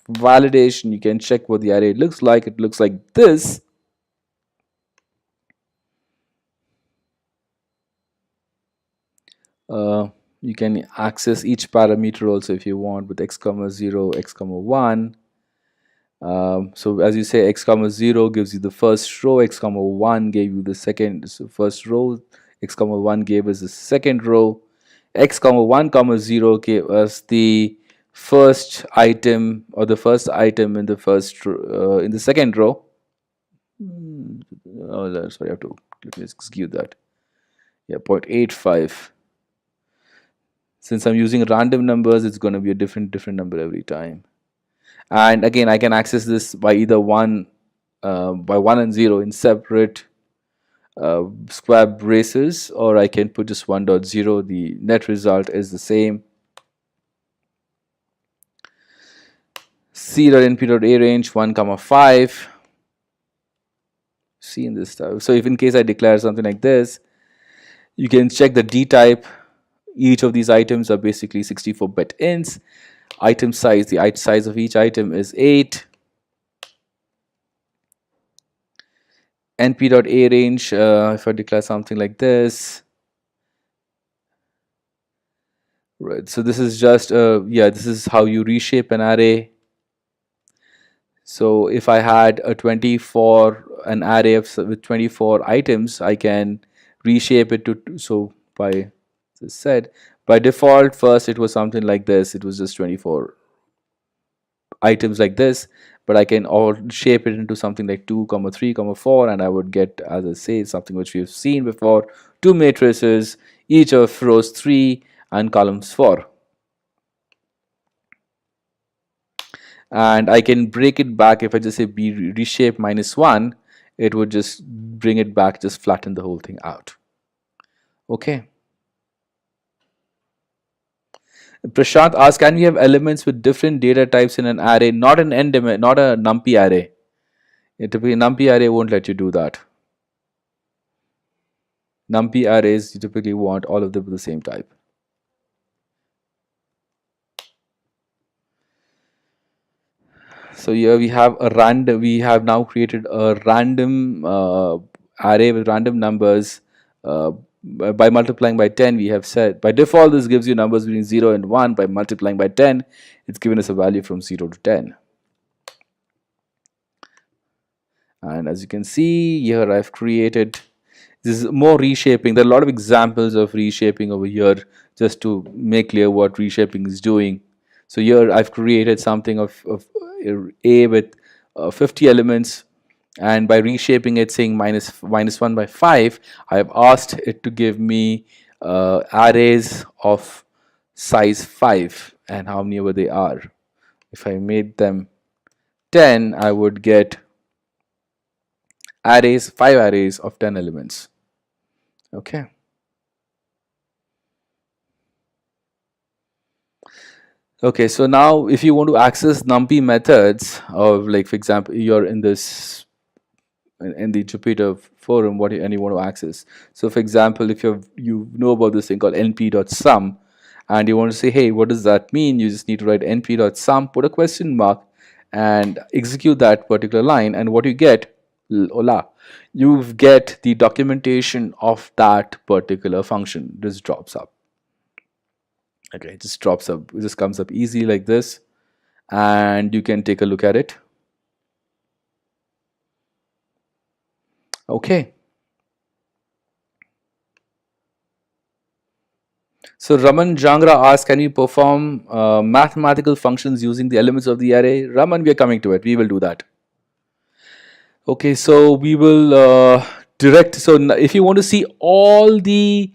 [SPEAKER 1] Validation, you can check what the array looks like. It looks like this. You can access each parameter also if you want with x comma 0, x comma 1. So as you say, x comma 0 gives you the first row, x comma 1 gave you the first row, x comma 1 gave us the second row, x comma 1 comma 0 gave us the first item or the first item in the in the second row. Oh, sorry, I have to let me execute that. Yeah, 0.85. Since I'm using random numbers, it's going to be a different number every time. And again, I can access this by either by 1 and 0 in separate square braces, or I can put just 1.0. The net result is the same. C.np.a range 1 comma 5. See in this stuff. So if in case I declare something like this, you can check the D type. Each of these items are basically 64-bit ints. Item size, the size of each item is 8. np.a range, if I declare something like this, right? So this is just this is how you reshape an array. So if I had an array with 24 items, I can reshape it to, so by default, first it was something like this. It was just 24 items like this, but I can shape it into something like 2 comma 3 comma 4, and I would get, as I say, something which we've seen before, 2 matrices, each of rows 3 and columns 4. And I can break it back. If I just say b reshape -1, it would just bring it back, just flatten the whole thing out. Okay. Prashant asks, can we have elements with different data types in an array, not an not a NumPy array? Typically, NumPy array won't let you do that. NumPy arrays, you typically want all of them with the same type. So here we have a random. We have now created a random array with random numbers. By multiplying by 10, we have said by default this gives you numbers between 0 and 1. By multiplying by 10, it's given us a value from 0 to 10. And as you can see here, I've created, this is more reshaping. There are a lot of examples of reshaping over here just to make clear what reshaping is doing. So here I've created something of A with 50 elements, and by reshaping it, saying minus 1 by 5, I've asked it to give me arrays of size 5 and how many ever they are. If I made them 10, I would get arrays, 5 arrays of 10 elements. Okay. Okay, so now if you want to access NumPy methods, of like for example, you're in this in the Jupyter forum, and you want to access. So for example, if you know about this thing called np.sum, and you want to say, hey, what does that mean? You just need to write np.sum, put a question mark, and execute that particular line, and what you get, you get the documentation of that particular function. This drops up. Okay, it just drops up. It just comes up easy like this, and you can take a look at it. Okay. So Raman Jangra asks, can you perform mathematical functions using the elements of the array? Raman, we are coming to it. We will do that. Okay, so we will direct. So if you want to see all the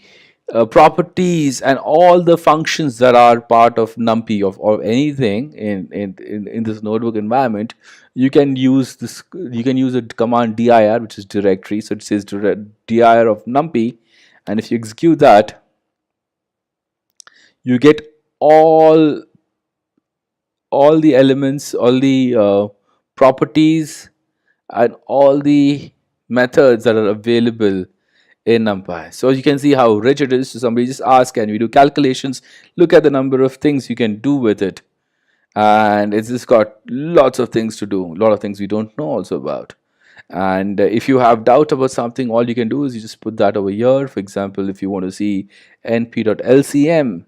[SPEAKER 1] properties and all the functions that are part of NumPy or anything in this notebook environment, you can use this. You can use a command dir, which is directory. So it says dir of NumPy, and if you execute that, you get all the elements, all the properties, and all the methods that are available in NumPy. So you can see how rich it is. So somebody just ask, can we do calculations? Look at the number of things you can do with it, and it's just got lots of things to do, a lot of things we don't know also about. And if you have doubt about something, all you can do is you just put that over here. For example, if you want to see np.lcm,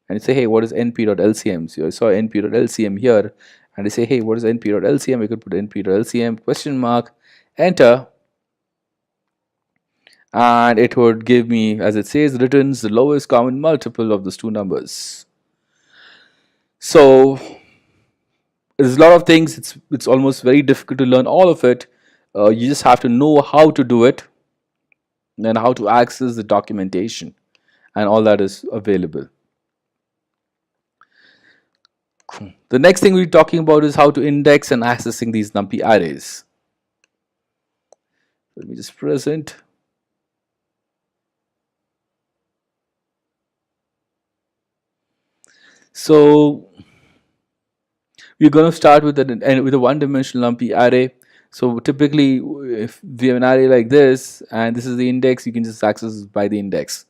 [SPEAKER 1] and you say, hey, what is np.lcm? So I saw np.lcm here, and I say, hey, what is np.lcm? We could put np.lcm question mark, enter, and it would give me, as it says, returns the lowest common multiple of those two numbers. So there's a lot of things. It's almost very difficult to learn all of it. You just have to know how to do it and how to access the documentation, and all that is available. The next thing we're talking about is how to index and accessing these NumPy arrays. Let me just present. So we're going to start with a one-dimensional NumPy array. So typically, if we have an array like this, and this is the index, you can just access by the index.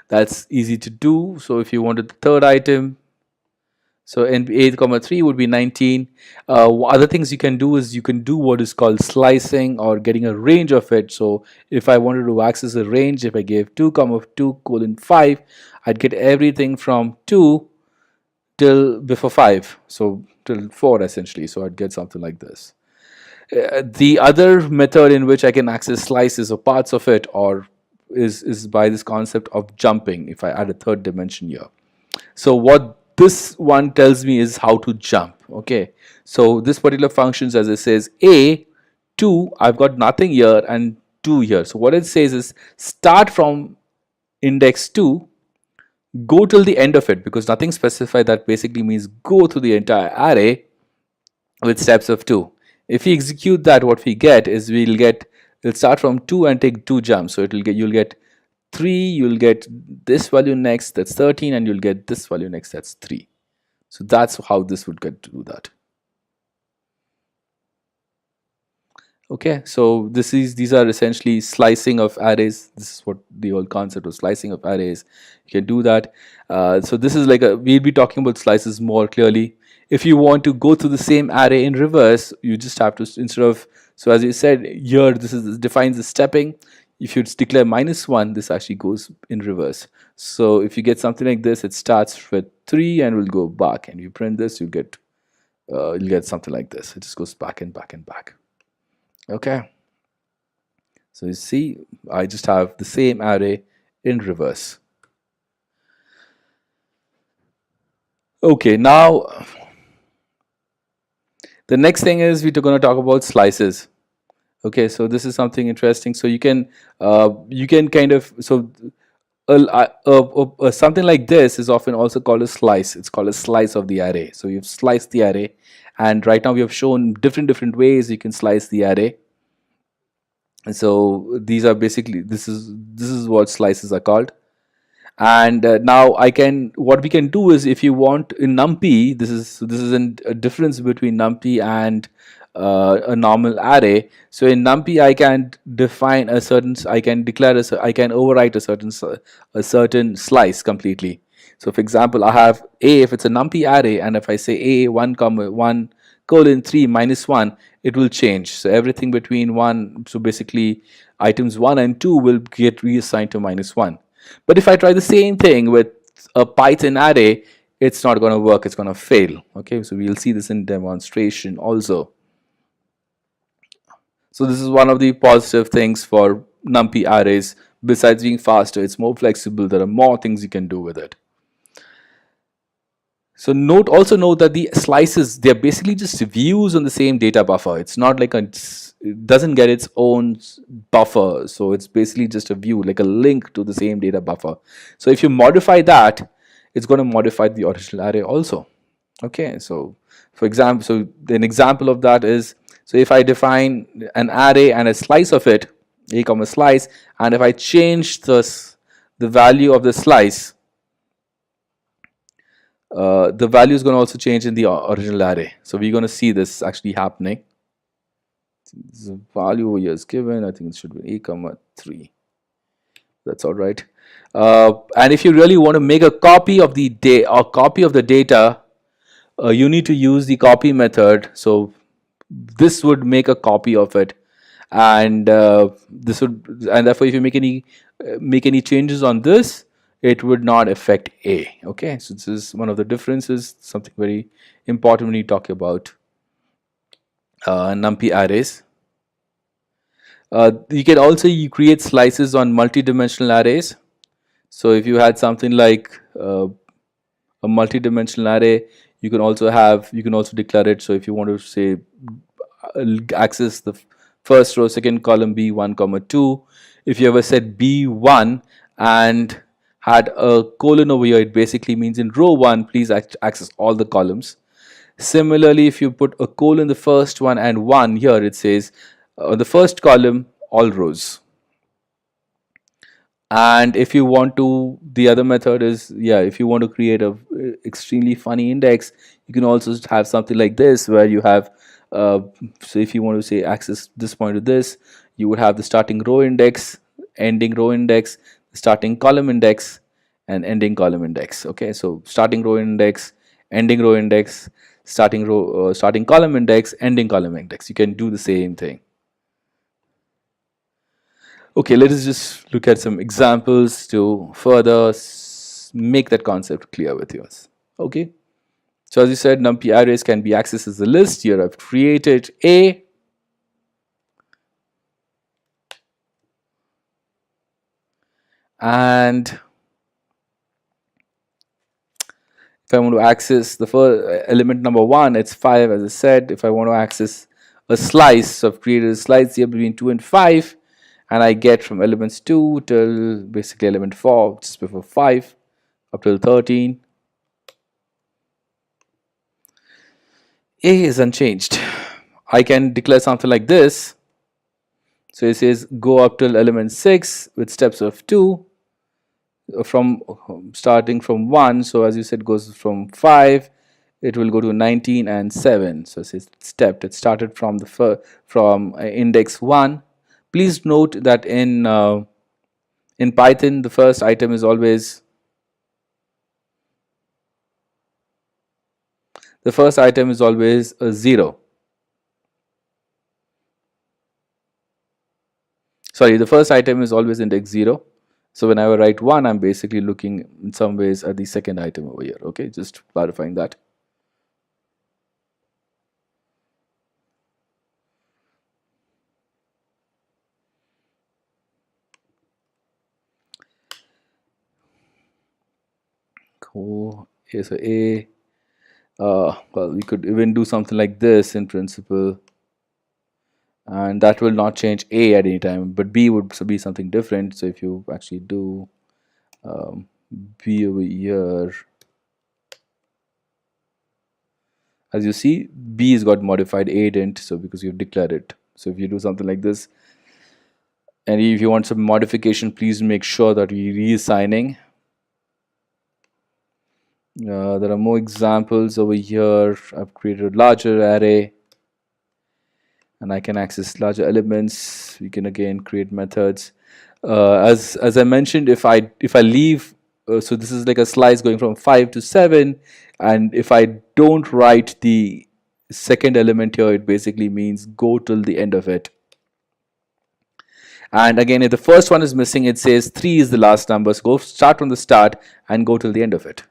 [SPEAKER 1] That's easy to do. So if you wanted the third item, so n8, 3 would be 19. Other things you can do is you can do what is called slicing or getting a range of it. So if I wanted to access a range, if I gave 2, 2 colon 5, I'd get everything from 2 till before 5, so till 4 essentially. So I'd get something like this. The other method in which I can access slices or parts of it is by this concept of jumping, if I add a third dimension here. So what this one tells me is how to jump. Okay, so this particular functions, as it says, a 2, I've got nothing here, and 2 here. So what it says is start from index 2, go till the end of it, because nothing specified. That basically means go through the entire array with steps of 2. If we execute that, what we get is we'll start from 2 and take 2 jumps. So you'll get 3, you'll get this value next, that's 13, and you'll get this value next, that's 3. So that's how this would get to do that. Okay, so these are essentially slicing of arrays. This is what the whole concept of slicing of arrays. You can do that. So this is like we'll be talking about slices more clearly. If you want to go through the same array in reverse, you just have to, instead of, so as you said here, this defines the stepping. If you declare -1, this actually goes in reverse. So if you get something like this, it starts with 3 and will go back, and you print this, you'll get something like this. It just goes back and back and back. Okay, so you see, I just have the same array in reverse. Okay, now the next thing is we're going to talk about slices. Okay, so this is something interesting. So you can kind of, so something like this is often also called a slice. It's called a slice of the array. So you've sliced the array, and right now we have shown different ways you can slice the array. And so these are basically, this is what slices are called. And now what we can do is, if you want in NumPy, this is a difference between NumPy and a normal array. So in NumPy, I can define a certain, I can overwrite a certain slice completely. So for example, I have a, if it's a NumPy array, and if I say a 1, 1 colon 3 minus 1, it will change. So everything between 1, so basically items 1 and 2 will get reassigned to -1. But if I try the same thing with a Python array, it's not going to work, it's going to fail. Okay, so we'll see this in demonstration also. So this is one of the positive things for NumPy arrays. Besides being faster, it's more flexible. There are more things you can do with it. So also note that the slices, they're basically just views on the same data buffer. It's not like it doesn't get its own buffer. So it's basically just a view, like a link to the same data buffer. So if you modify that, it's going to modify the original array also. Okay, so for example, so an example of that is, so if I define an array and a slice of it, a comma slice, and if I change the value of the slice, the value is going to also change in the original array. So we're going to see this actually happening. The value over here is given. I think it should be a comma 3. That's all right. And if you really want to make a copy of the data, you need to use the copy method. So this would make a copy of it, and therefore if you make any changes on this, it would not affect A. Okay, so this is one of the differences, something very important when you talk about NumPy arrays. You can also create slices on multi-dimensional arrays. So if you had something like a multi-dimensional array, you can also declare it. So if you want to say access the first row, second column, B1 comma 2, if you ever said B1 and had a colon over here, it basically means in row 1 please access all the columns. Similarly, if you put a colon in the first one and 1 here, it says on the first column all rows. And if you want to, the other method is, if you want to create a extremely funny index, you can also have something like this, where you have so if you want to say access this point to this, you would have the starting row index, ending row index, starting column index, and ending column index. Okay, so starting row index, ending row index, starting column index, ending column index. You can do the same thing. Okay, let us just look at some examples to further make that concept clear with you. Okay, so as you said, NumPy arrays can be accessed as a list. Here I've created A. And if I want to access the first element number 1, it's 5, as I said. If I want to access a slice, so I've created a slice here between 2 and 5, and I get from elements 2 till basically element 4, just before 5, up till 13. A is unchanged. I can declare something like this. So it says go up till element 6 with steps of 2. from starting from 1. So as you said, goes from 5, it will go to 19 and 7. So it's stepped. It started from from index 1. Please note that in Python, the first item is always 0. Sorry, the first item is always index 0. So when I write 1, I'm basically looking in some ways at the second item over here. Okay, just clarifying that. Cool. Okay, so A. Well, we could even do something like this in principle, and that will not change A at any time, but B would be something different. So if you actually do B over here, as you see, B has got modified, A didn't, so because you've declared it. So if you do something like this, and if you want some modification, please make sure that you're reassigning. There are more examples over here. I've created a larger array, and I can access larger elements. We can again create methods. As I mentioned, if I leave, so this is like a slice going from 5 to 7, and if I don't write the second element here, it basically means go till the end of it. And again, if the first one is missing, it says 3 is the last number. So go start from the start and go till the end of it.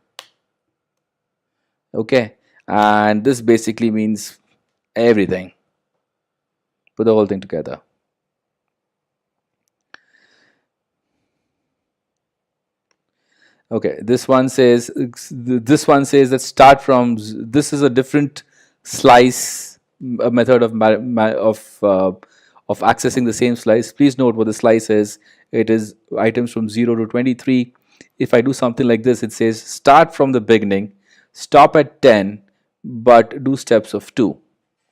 [SPEAKER 1] Okay, and this basically means everything. Put the whole thing together. Okay, this one says that start from, this is a different slice, a method of accessing the same slice. Please note what the slice is. It is items from 0 to 23. If I do something like this, it says start from the beginning, stop at 10, but do steps of 2.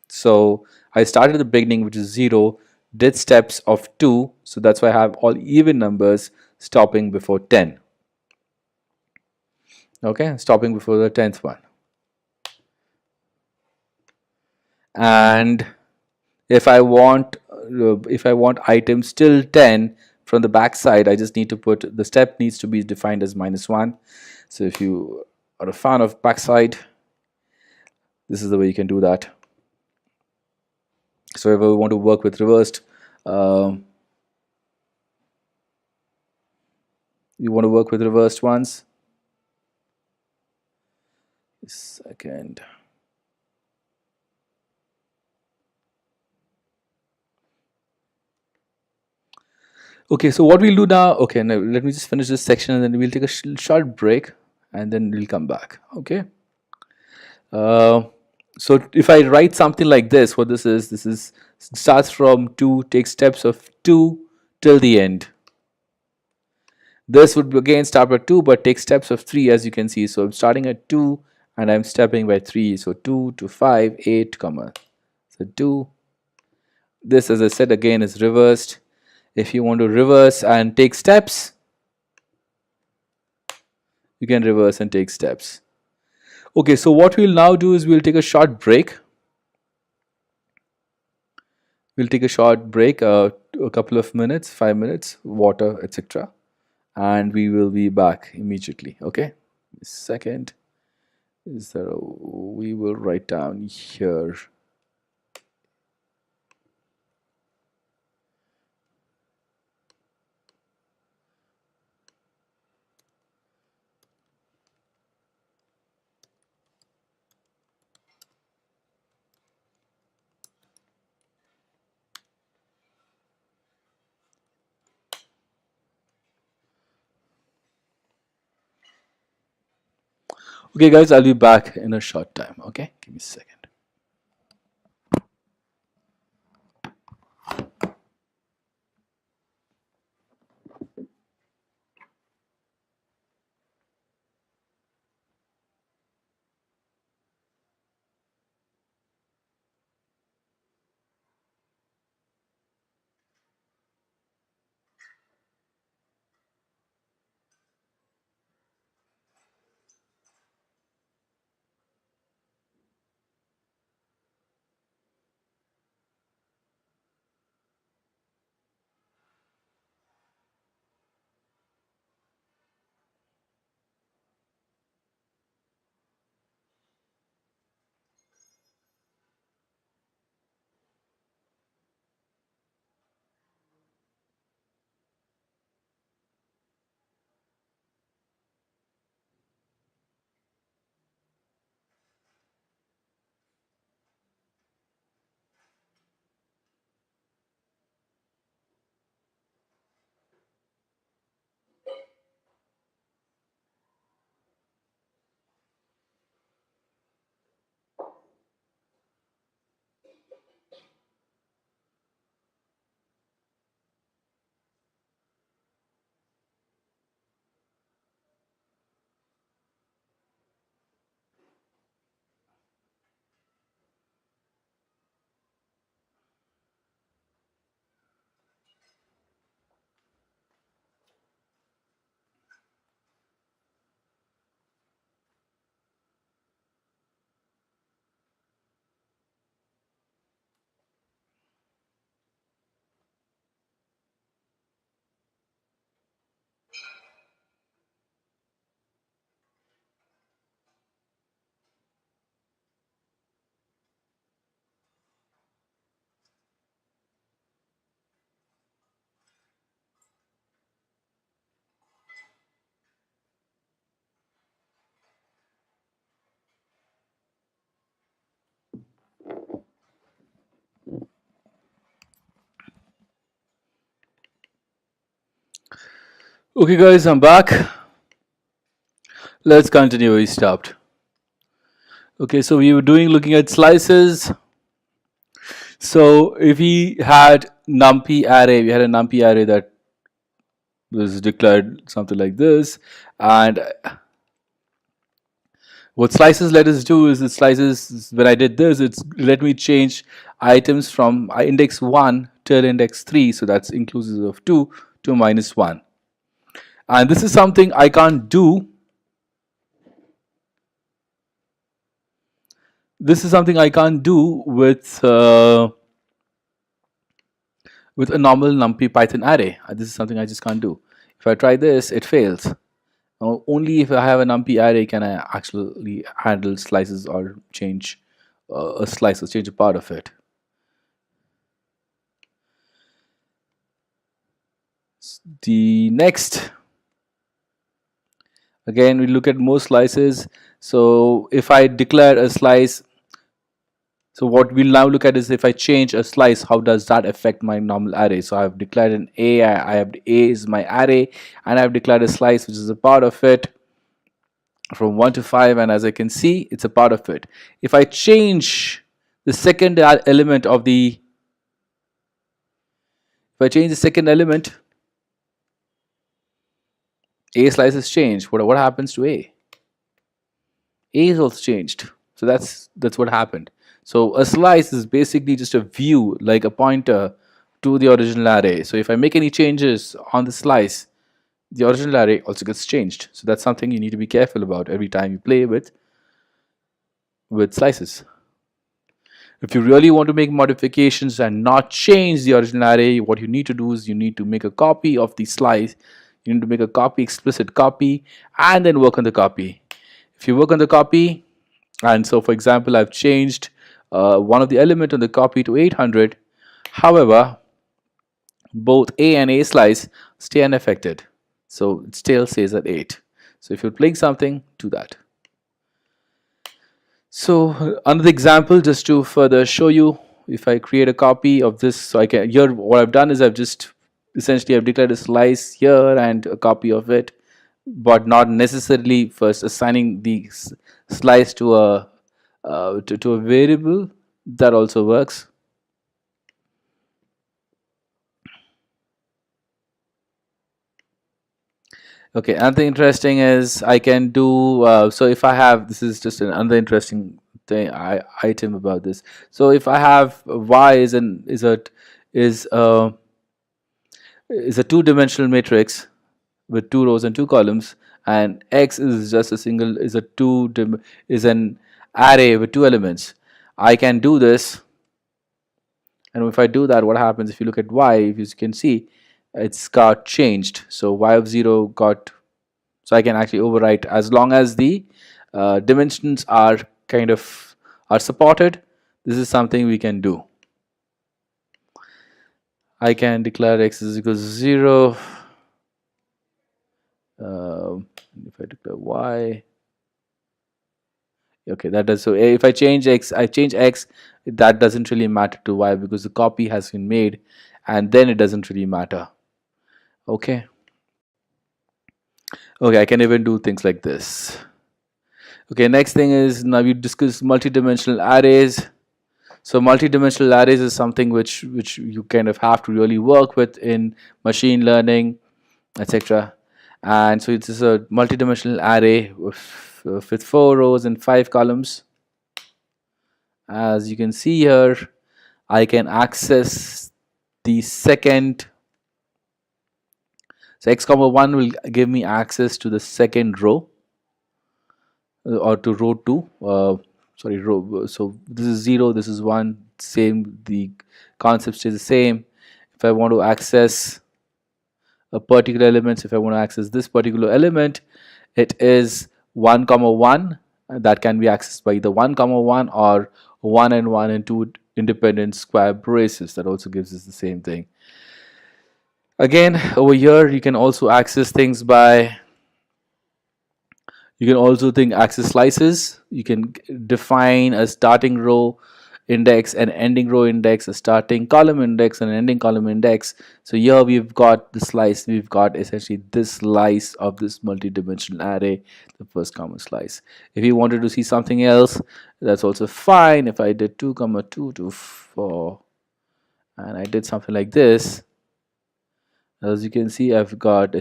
[SPEAKER 1] So I started at the beginning, which is 0, did steps of 2, so that's why I have all even numbers stopping before 10. Okay, stopping before the 10th one. And if I want items till 10 from the back side, I just need to put the step needs to be defined as -1. So if you are a fan of backside, this is the way you can do that. So if we want to work with reversed, you want to work with reversed ones. Second. Okay, so what we'll do now, okay, now let me just finish this section and then we'll take a short break and then we'll come back. Okay. So if I write something like this, what this is starts from 2, takes steps of 2 till the end. This would again start at 2 but take steps of 3, as you can see. So I'm starting at 2 and I'm stepping by 3. So 2 to 5, 8, comma. So 2. This, as I said, again is reversed. If you want to reverse and take steps, you can reverse and take steps. Okay, so what we'll now do is we'll take a short break. We'll take a short break, a couple of minutes, 5 minutes, water, etc. And we will be back immediately. Okay, second is there we will write down here. Okay guys, I'll be back in a short time. Okay, give me a second. Okay, guys, I'm back. Let's continue where we stopped. Okay, so we were looking at slices. So if we had NumPy array, we had a NumPy array that was declared something like this, and what slices let us do is, it slices, when I did this, it's let me change items from index 1 till index 3, so that's inclusive of 2 to -1. And this is something I can't do. This is something I can't do with a normal NumPy Python array. This is something I just can't do. If I try this, it fails. Only if I have an NumPy array can I actually handle slices or change a slice or change a part of it. The next, again, we look at more slices. So if I declare a slice, so what we'll now look at is, if I change a slice, how does that affect my normal array? So I've declared an A, I have A is my array, and I've declared a slice which is a part of it from 1 to 5, and as I can see, it's a part of it. If I change the second element of the, if I change the second element, A slice is changed. What happens to A? A is also changed. So that's what happened. So a slice is basically just a view, like a pointer to the original array. So if I make any changes on the slice, the original array also gets changed. So that's something you need to be careful about every time you play with slices. If you really want to make modifications and not change the original array, what you need to do is you need to make a copy of the slice. You need to make a copy, explicit copy, and then work on the copy. If you work on the copy, and so for example, I've changed one of the element on the copy to 800. However, both A and A slice stay unaffected. So it still stays at 8. So if you're playing something, do that. So another example, just to further show you, if I create a copy of this, so I can, here what I've done is I've just essentially I've declared a slice here and a copy of it, but not necessarily first assigning the slice to a to a variable. That also works. Okay, another interesting is I can do, so if I have, this is just another interesting thing, item about this. So if I have y is a two-dimensional matrix with 2 rows and 2 columns, and x is just a single, is an array with 2 elements. I can do this, and if I do that, what happens? If you look at y, if you can see, it's got changed. So y of 0 got, so I can actually overwrite as long as the dimensions are are supported. This is something we can do. I can declare x is equal to 0. If I declare y, okay, that does. So if I change x, that doesn't really matter to y because the copy has been made, and then it doesn't really matter. Okay. Okay, I can even do things like this. Okay, next thing is, now we discuss multidimensional arrays. So multidimensional arrays is something which you kind of have to really work with in machine learning, etc. And so it's a multidimensional array with 4 rows and 5 columns. As you can see here, I can access the second. So x comma 1 will give me access to the second row, or to row 2. Sorry, row. So this is 0, this is 1. Same, the concept stays the same. If I want to access a particular element, if I want to access this particular element, it is 1 comma 1. That can be accessed by either 1 comma 1 or 1 and 1 and 2 independent square braces. That also gives us the same thing. Again, over here you can also access things by, you can also access slices. You can define a starting row index, an ending row index, a starting column index, and an ending column index. So here we've got the slice, we've got essentially this slice of this multi-dimensional array, the first common slice. If you wanted to see something else, that's also fine. If I did 2 comma 2 to 4 and I did something like this, as you can see, I've got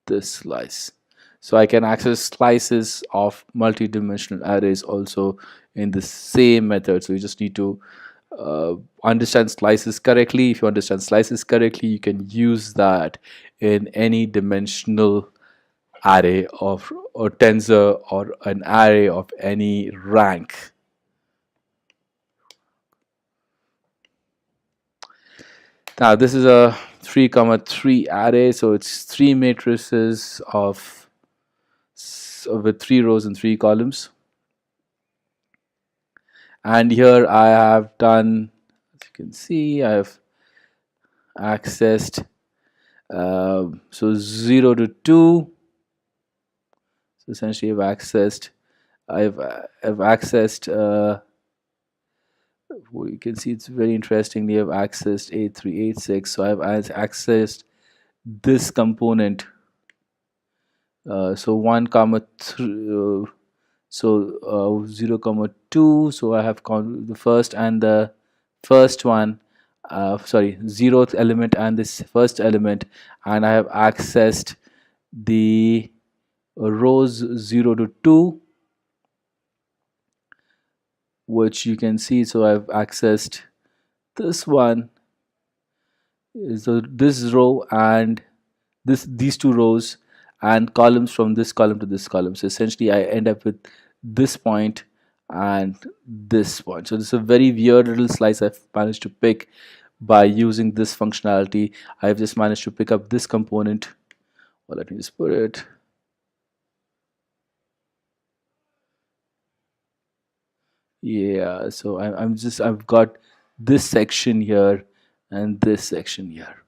[SPEAKER 1] this slice. So I can access slices of multi-dimensional arrays also in the same method. So you just need to understand slices correctly. If you understand slices correctly, you can use that in any dimensional array of or tensor or an array of any rank. Now this is a 3 comma 3 array, so it's 3 matrices of with 3 rows and 3 columns. And here I have done, as you can see, I have accessed so 0 to 2. So essentially I've accessed you can see it's very interestingly I've accessed 8386. So I've accessed this component. So 1 comma 3 0 comma 2. So I have the first and the first one, sorry, 0th element and this first element, and I have accessed the rows 0 to 2, which you can see. So I've accessed this one, so this row and these 2 rows and columns from this column to this column. So essentially I end up with this point and this point. So this is a very weird little slice I've managed to pick by using this functionality. I've just managed to pick up this component. Well, let me just put it. Yeah, so I've got this section here and this section here.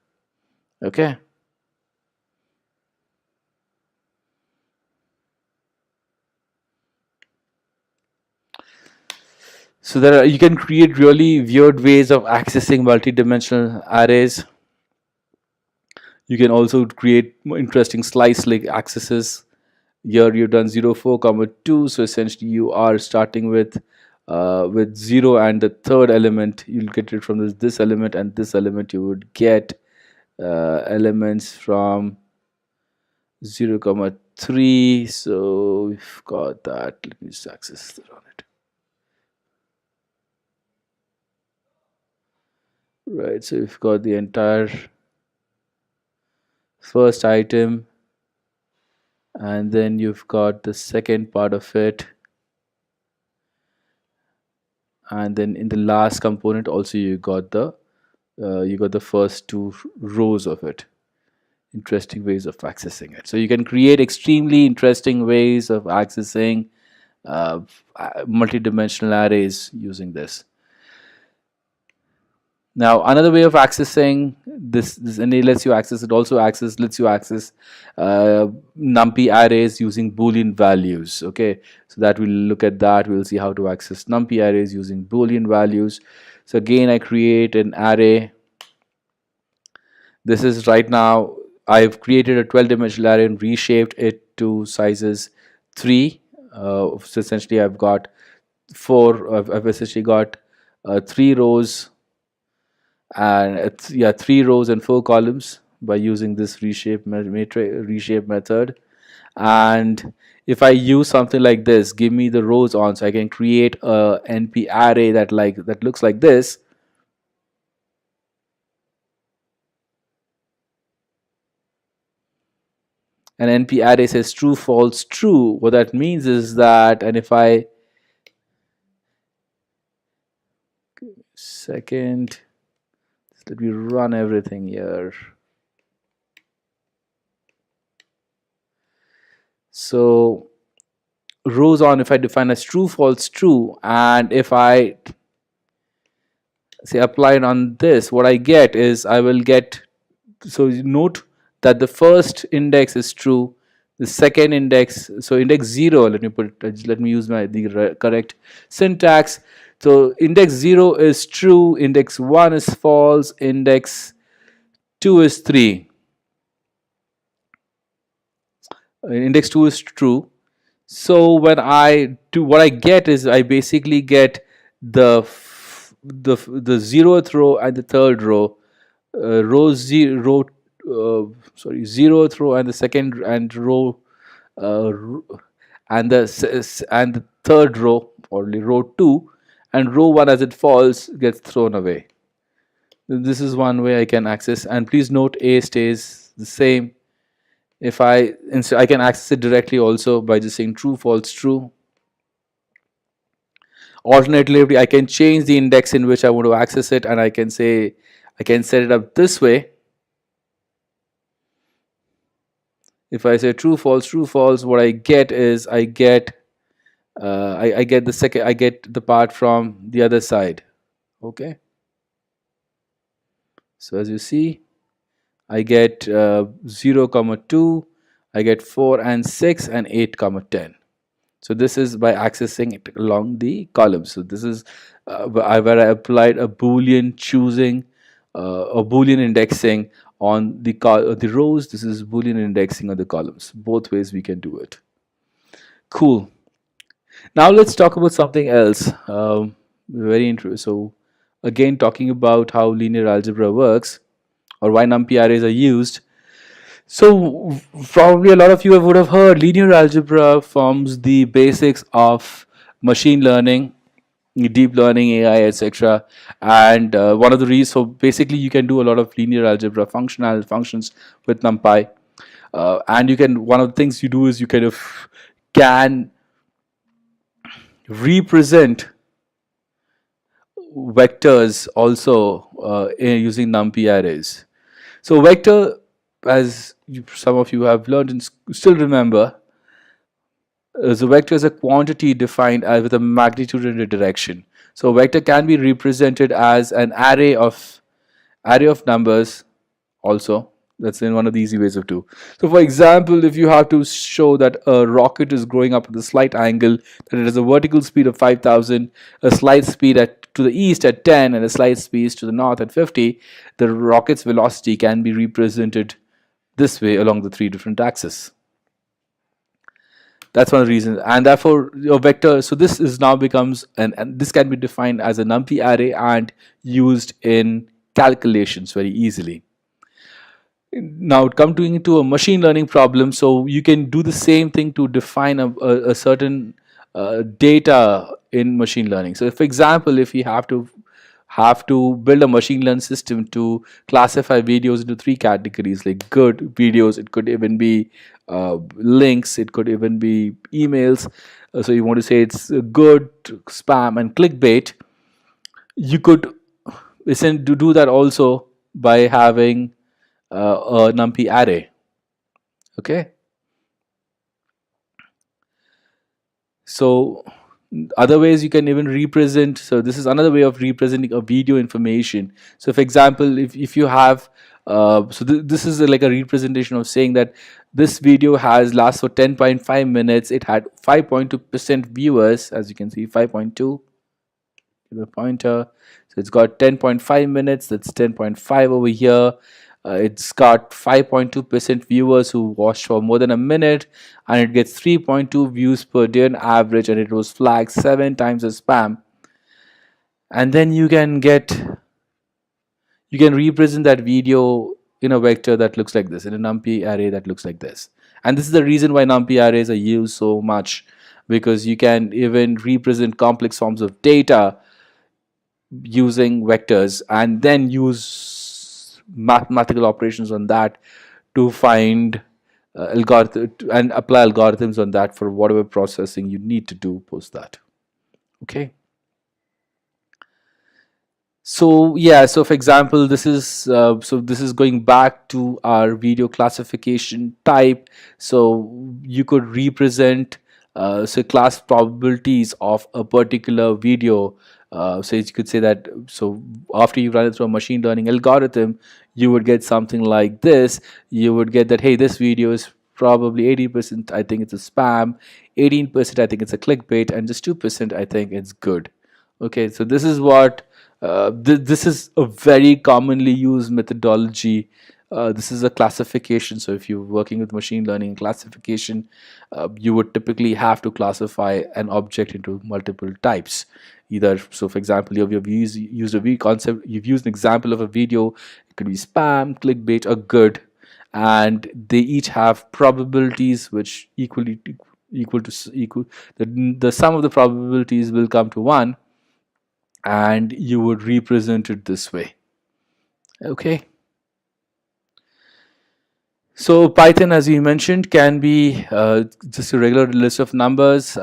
[SPEAKER 1] Okay. So you can create really weird ways of accessing multi-dimensional arrays. You can also create more interesting slice-like accesses. Here you've done 0, 4, comma 2. So essentially you are starting with 0 and the third element. You'll get it from this element and this element. You would get elements from 0, comma 3. So we've got that. Let me just access that on it. Right, so we've got the entire first item, and then you've got the second part of it, and then in the last component also you got the first 2 rows of it. Interesting ways of accessing it. So you can create extremely interesting ways of accessing multi-dimensional arrays using this. Now another way of accessing this and it lets you access NumPy arrays using Boolean values. Okay, so that we'll look at that. We'll see how to access NumPy arrays using Boolean values. So again, I create an array. This is right now I've created a 12-dimensional array and reshaped it to sizes 3. So essentially I've got 4. I've essentially got 3 rows and 3 rows and 4 columns by using this reshape method. And if I use something like this, give me the rows on, so I can create a NP array that looks like this. An NP array says true, false, true. What that means is that, and if I second, let me run everything here. So rows on, if I define as true, false, true, and if I say apply it on this, what I get is I will get, so note that the first index is true, The second index, so index 0, let me use the correct syntax. So index 0 is true, index 1 is false, index 2 is 3, index 2 is true. So when I do, what I get is I basically get the zeroth row and the third row, zeroth row and the second and row, uh, and the third row, or row 2, and row 1 as it falls gets thrown away. This is one way I can access, and please note A stays the same. If I can access it directly also by just saying true, false, true. Alternatively, I can change the index in which I want to access it, and I can set it up this way. If I say true, false, what I get is I get the part from the other side. Okay. So as you see, I get 0, 2, I get 4 and 6, and 8, 10. So this is by accessing it along the columns. So this is where I applied a Boolean choosing, a Boolean indexing on the rows. This is Boolean indexing on the columns. Both ways we can do it. Cool. Now let's talk about something else. Very interesting. So again, talking about how linear algebra works, or why NumPy arrays are used. So probably a lot of you would have heard linear algebra forms the basics of machine learning, deep learning, AI, etc. And one of the reasons, so basically you can do a lot of linear algebra functions with NumPy. And one of the things you do is you kind of can represent vectors also using NumPy arrays. So vector, as some of you have learned and still remember, the vector is a quantity defined with a magnitude and a direction. So vector can be represented as an array of numbers also. That's in one of the easy ways of do. So for example, if you have to show that a rocket is growing up at a slight angle, that it has a vertical speed of 5,000, a slight speed to the east at 10, and a slight speed to the north at 50, the rocket's velocity can be represented this way along the three different axes. That's one of the reasons, and therefore your vector. So this is now becomes and this can be defined as a NumPy array and used in calculations very easily. Now coming to a machine learning problem, so you can do the same thing to define a certain data in machine learning. So, for example, if you have to build a machine learning system to classify videos into three categories, like good videos, it could even be links, it could even be emails. So you want to say it's good, spam, and clickbait. You could do that also by having a NumPy array. Okay. So other ways you can even represent. So this is another way of representing a video information. So for example, if you have this is like a representation of saying that this video has lasts for 10.5 minutes. It had 5.2% viewers, as you can see, 5.2. The pointer. So it's got 10.5 minutes. That's 10.5 over here. It's got 5.2% viewers who watched for more than a minute, and it gets 3.2 views per day on average, and it was flagged 7 times as spam. And then you can represent that video in a vector that looks like this, in a NumPy array that looks like this. And this is the reason why NumPy arrays are used so much, because you can even represent complex forms of data using vectors and then use mathematical operations on that to find algorithm and apply algorithms on that for whatever processing you need to do post that. Okay. So yeah, so for example, this is going back to our video classification type. So you could represent say class probabilities of a particular video. So you could say that, so after you run it through a machine learning algorithm, you would get something like this. You would get that, hey, this video is probably 80% I think it's a spam, 18% I think it's a clickbait, and just 2% I think it's good. Okay, so this is what this is a very commonly used methodology. This is a classification. So if you're working with machine learning classification, you would typically have to classify an object into multiple types. Either, so for example, you've used a concept, you've used an example of a video. It could be spam, clickbait, or good, and they each have probabilities which equal to equal. The sum of the probabilities will come to 1, and you would represent it this way. Okay. So Python, as you mentioned, can be just a regular list of numbers.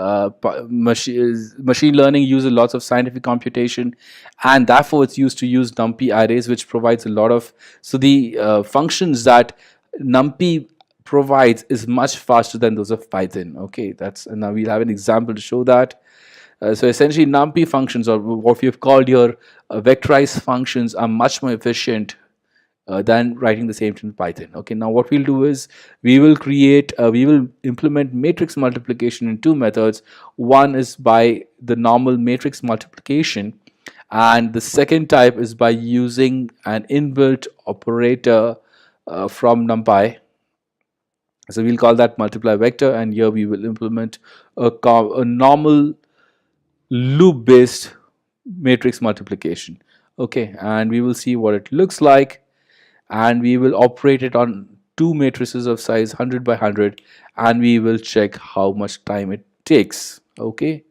[SPEAKER 1] Machine learning uses lots of scientific computation, and therefore it's used to use NumPy arrays, which provides a lot of. So the functions that NumPy provides is much faster than those of Python. Okay, and now we'll have an example to show that. So essentially, NumPy functions, or what we've called here vectorized functions, are much more efficient than writing the same thing in Python. Okay, now what we'll do is we will implement matrix multiplication in 2 methods. One is by the normal matrix multiplication, and the second type is by using an inbuilt operator from NumPy. So we'll call that multiply vector, and here we will implement a normal loop based matrix multiplication. Okay, and we will see what it looks like, and we will operate it on 2 matrices of size 100 by 100, and we will check how much time it takes. Okay,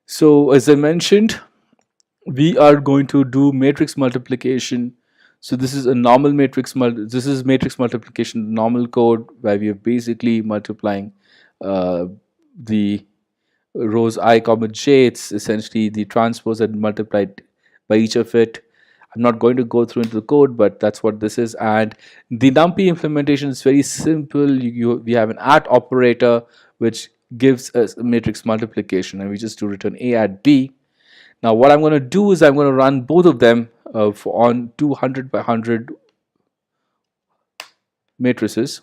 [SPEAKER 1] so as I mentioned, we are going to do matrix multiplication. So this is a normal matrix this is matrix multiplication normal code, where we are basically multiplying the rows I comma j. It's essentially the transpose and multiplied by each of it. I'm not going to go through into the code, but that's what this is. And the NumPy implementation is very simple. We have an at operator which gives us a matrix multiplication, and we just do return a at b. Now what I'm going to do is I'm going to run both of them on 200 by 100 matrices,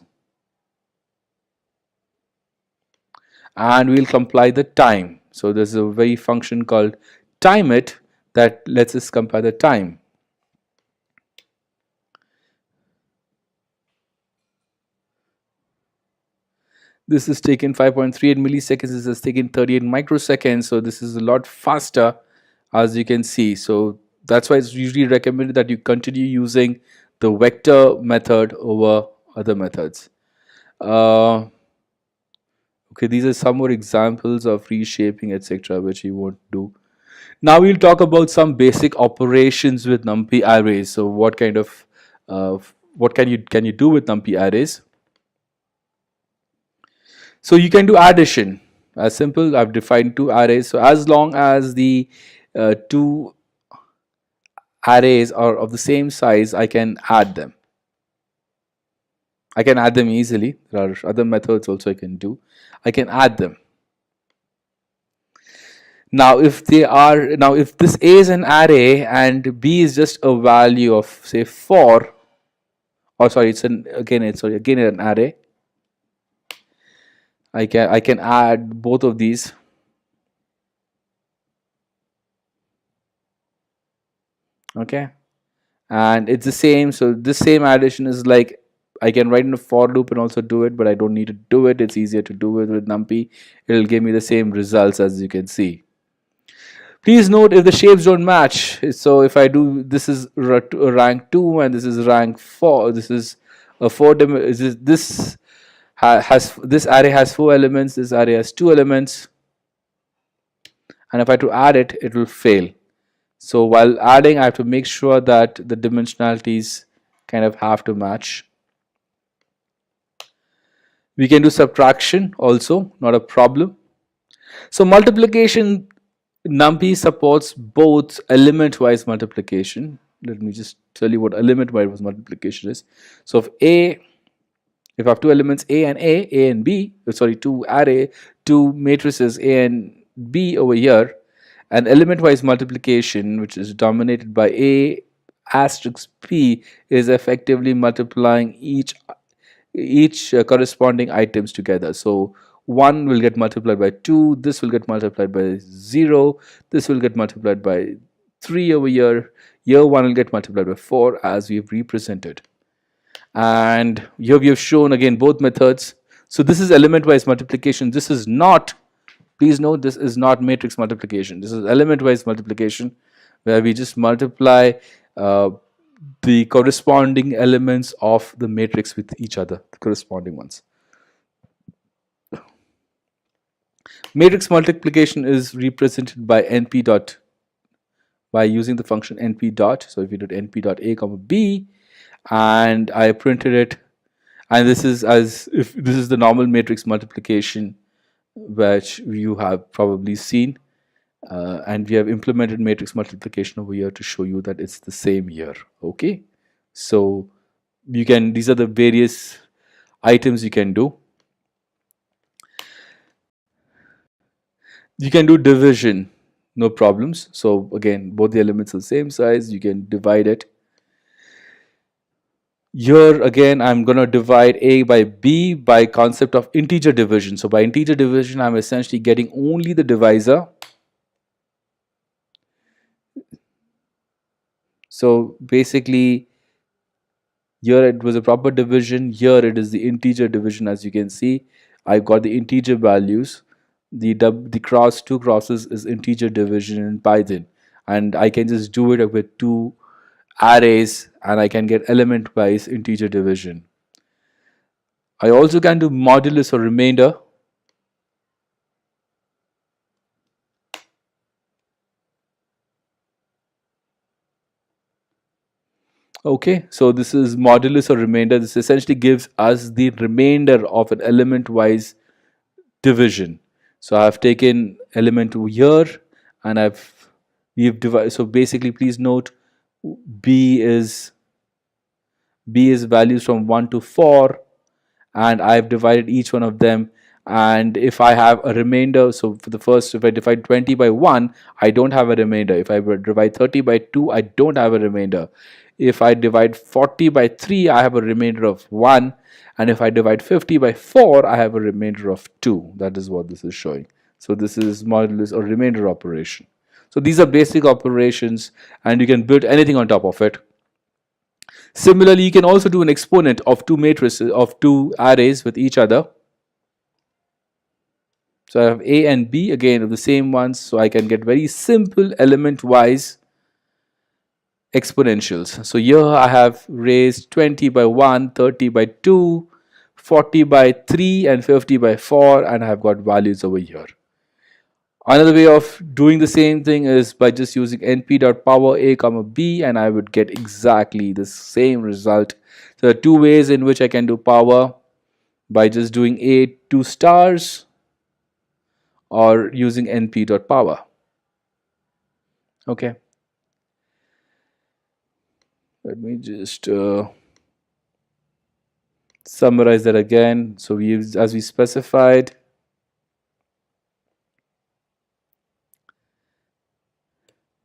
[SPEAKER 1] and we'll compile the time. So there's a very function called time it that lets us compile the time. This is taken 5.38 milliseconds. This is taken 38 microseconds. So this is a lot faster, as you can see. So that's why it's usually recommended that you continue using the vector method over other methods. Okay, these are some more examples of reshaping, etc., which you won't do. Now we'll talk about some basic operations with NumPy arrays. So what kind of what can you do with NumPy arrays? So you can do addition. As simple, I've defined 2 arrays. So as long as the 2 arrays are of the same size, I can add them. I can add them easily. There are other methods also I can do. I can add them. Now if this A is an array and B is just a value of say 4, or sorry, again an array. I can add both of these. Okay, and it's the same. So this same addition is like, I can write in a for loop and also do it, but I don't need to do it. It's easier to do it with NumPy. It'll give me the same results, as you can see. Please note if the shapes don't match. So if I do, this is rank 2 and this is rank 4. This is a 4 this array has 4 elements. This array has 2 elements, and if I to add it, it will fail. So while adding, I have to make sure that the dimensionalities kind of have to match. We can do subtraction also, not a problem. So multiplication, NumPy supports both element-wise multiplication. Let me just tell you what element-wise multiplication is. So if I have 2 elements A and B, sorry, 2 matrices A and B over here, and element-wise multiplication, which is dominated by A asterisk p is effectively multiplying each corresponding items together. So 1 will get multiplied by 2, this will get multiplied by 0, this will get multiplied by 3 over here 1 will get multiplied by 4 as we've represented. And here we have shown again both methods. So this is element wise multiplication. This is not, please note, this is not matrix multiplication. This is element wise multiplication, where we just multiply the corresponding elements of the matrix with each other, the corresponding ones. Matrix multiplication is represented by np dot, by using the function np dot. So if we did np dot a comma b and I printed it, and this is as if this is the normal matrix multiplication which you have probably seen, and we have implemented matrix multiplication over here to show you that it's the same here. Okay, so you can, these are the various items you can do. You can do division, no problems. So again, both the elements are the same size, you can divide it. Here again, I'm going to divide a by b by concept of integer division. So by integer division, I'm essentially getting only the divisor. So basically, here it was a proper division, here it is the integer division. As you can see, I've got the integer values. The cross, two crosses is integer division in Python, and I can just do it with two arrays and I can get element wise integer division. I also can do modulus or remainder. Okay, so this is modulus or remainder. This essentially gives us the remainder of an element wise division. So I have taken element here and we've divided. So basically, please note b is values from 1 to 4, and I've divided each one of them. And if I have a remainder, so for the first, if I divide 20 by 1, I don't have a remainder. If I divide 30 by 2, I don't have a remainder. If I divide 40 by 3, I have a remainder of 1. And if I divide 50 by 4, I have a remainder of 2. That is what this is showing. So this is modulus or remainder operation. So these are basic operations, and you can build anything on top of it. Similarly, you can also do an exponent of two matrices, of two arrays with each other. So I have A and B, again of the same ones, so I can get very simple element wise exponentials. So here I have raised 20 by 1, 30 by 2, 40 by 3 and 50 by 4, and I have got values over here. Another way of doing the same thing is by just using np.power a comma b, and I would get exactly the same result. So there are two ways in which I can do power, by just doing a 2 stars or using np.power. Okay, let me just summarize that again. So we use, as we specified,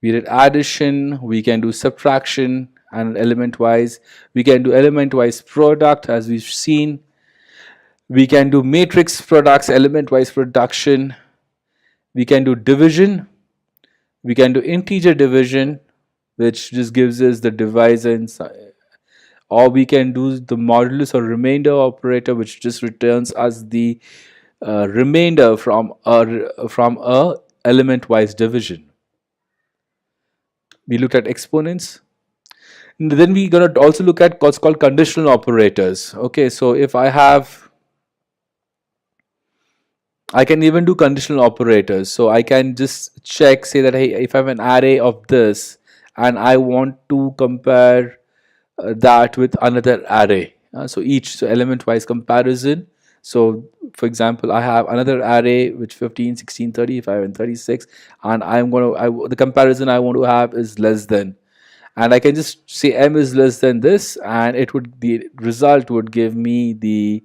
[SPEAKER 1] we did addition, we can do subtraction, and element wise we can do element wise product, as we've seen. We can do matrix products, element wise production. We can do division, we can do integer division, which just gives us the divisor inside, or we can do the modulus or remainder operator, which just returns us the remainder from a element wise division. We looked at exponents. And then we're going to also look at what's called conditional operators. Okay, so if I can even do conditional operators. So I can just check, say that, hey, if I have an array of this and I want to compare that with another array. So element wise comparison. So for example, I have another array which 15, 16, 35 and 36, and the comparison I want to have is less than, and I can just say m is less than this, and the result would give me the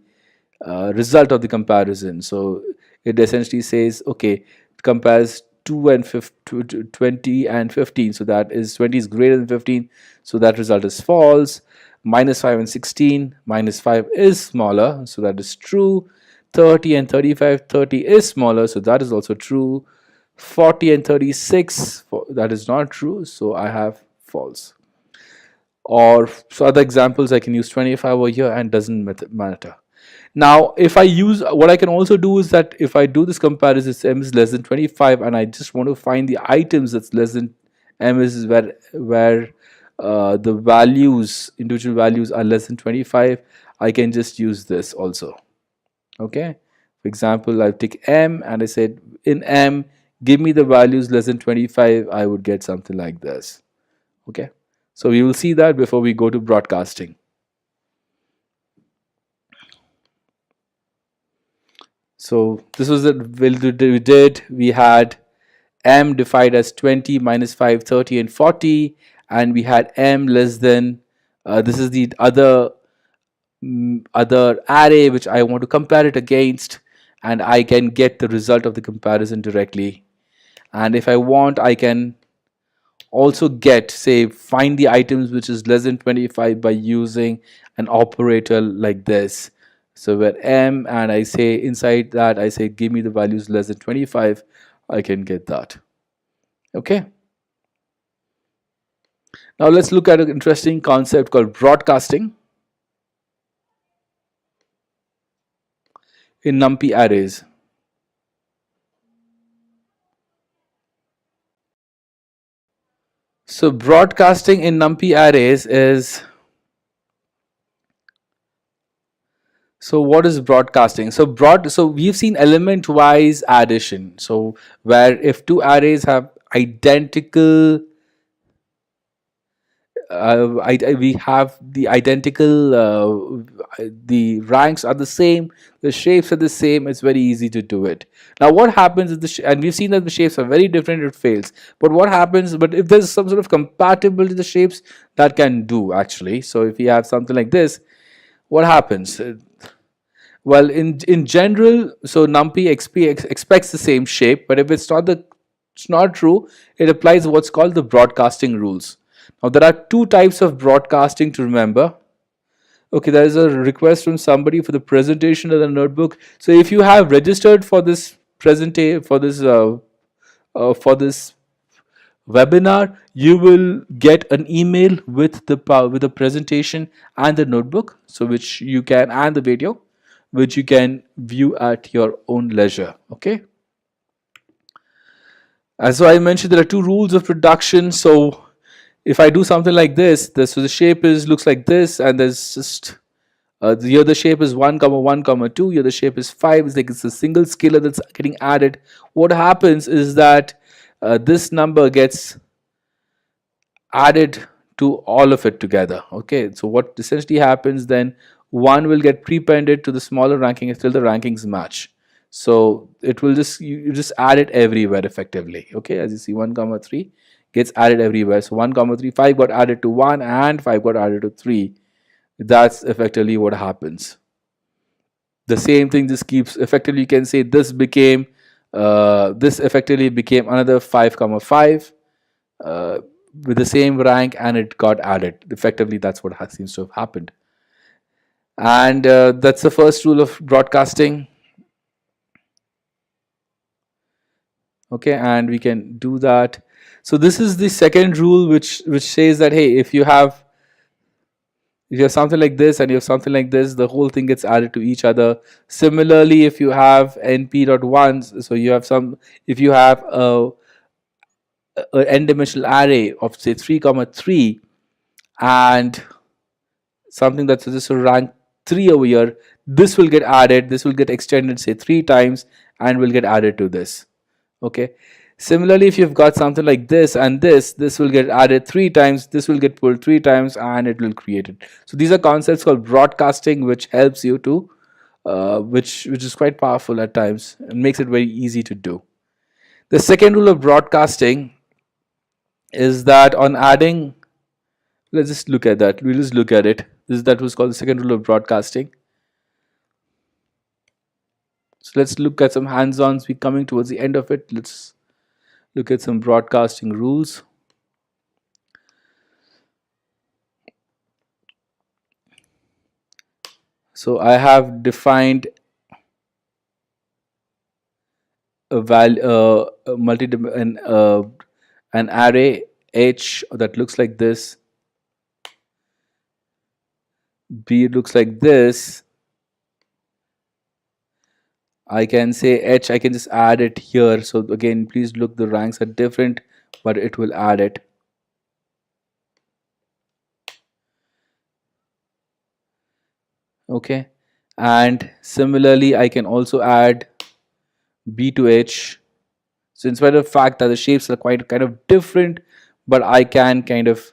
[SPEAKER 1] result of the comparison. So it essentially says, okay, it compares 2 and 20 and 15, so that is 20 is greater than 15, so that result is false. Minus 5 and 16, minus 5 is smaller, so that is true. 30 and 35, 30 is smaller, so that is also true. 40 and 36, that is not true, so I have false. Or so other examples, I can use 25 over here and doesn't matter. Now, if I use, what I can also do is that if I do this comparison, m is less than 25, and I just want to find the items that's less than m is where the values, individual values are less than 25, I can just use this also. Okay. For example, I take m and I said in m, give me the values less than 25, I would get something like this. Okay. So we will see that before we go to broadcasting. So this was what we did. We had m defined as 20, minus 5, 30, and 40, and we had m less than, this is the other array which I want to compare it against, and I can get the result of the comparison directly. And if I want, I can also get, say, find the items which is less than 25 by using an operator like this. So where m, and I say inside that, I say give me the values less than 25, I can get that. Okay. Now let's look at an interesting concept called broadcasting in NumPy arrays. So broadcasting in NumPy arrays is, so what is broadcasting? So we've seen element wise addition. So where if two arrays have identical, we have the identical, the ranks are the same, the shapes are the same, it's very easy to do it. Now what happens is and we've seen that the shapes are very different, it fails. But what happens, but if there's some sort of compatibility to the shapes, that can do actually. So if you have something like this, what happens? Well, in general, so NumPy expects the same shape, but if it's not true, it applies what's called the broadcasting rules. Now there are two types of broadcasting to remember. Okay, there is a request from somebody for the presentation of the notebook. So if you have registered for this for this webinar, you will get an email with the presentation and the notebook, so which you can, and the video, which you can view at your own leisure. Okay. As I mentioned, there are two rules of production. So if I do something like this, so the shape looks like this, and there's just here the shape is 1, 1, 2. Here the shape is 5. It's like it's a single scalar that's getting added. What happens is that this number gets added to all of it together. Okay, so what essentially happens then, one will get prepended to the smaller ranking until the rankings match. So it will just, you just add it everywhere effectively. Okay, as you see, 1, 3 gets added everywhere. So 1, 3, 5 got added to 1 and 5 got added to 3. That's effectively what happens. The same thing just keeps, effectively you can say this became, this effectively became another 5, 5 with the same rank, and it got added. Effectively, that's what seems to have happened. And that's the first rule of broadcasting. Okay, and we can do that. So this is the second rule, which says that, hey, if you have something like this and you have something like this, the whole thing gets added to each other. Similarly, if you have np.1s, so you have if you have a n-dimensional array of say 3, 3, and something that's just a rank 3 over here, this will get added, this will get extended say 3 times and will get added to this. Okay. Similarly, if you've got something like this and this will get added 3 times, this will get pulled 3 times, and it will create it. So these are concepts called broadcasting, which helps you to, which is quite powerful at times and makes it very easy to do. The second rule of broadcasting is that on adding, let's just look at that. We'll just look at it. That was called the second rule of broadcasting. So let's look at some hands-ons. We're coming towards the end of it. look at some broadcasting rules. So I have defined a value, an array H that looks like this, B looks like this. I can say H, I can just add it here. So again, please look, the ranks are different, but it will add it. Okay. And similarly, I can also add B to H. So in spite of the fact that the shapes are quite kind of different, but I can kind of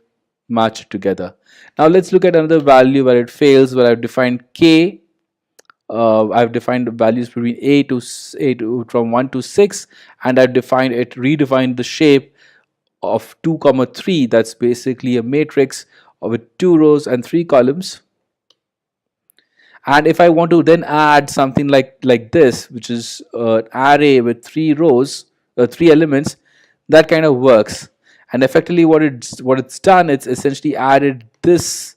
[SPEAKER 1] match it together. Now let's look at another value where it fails, where I've defined K. I've defined values between A to from 1 to 6, and I've redefined the shape of 2 comma 3. That's basically a matrix with 2 rows and 3 columns. And if I want to then add something like this, which is an array with 3 rows, 3 elements, that kind of works. And effectively what it's done, it's essentially added this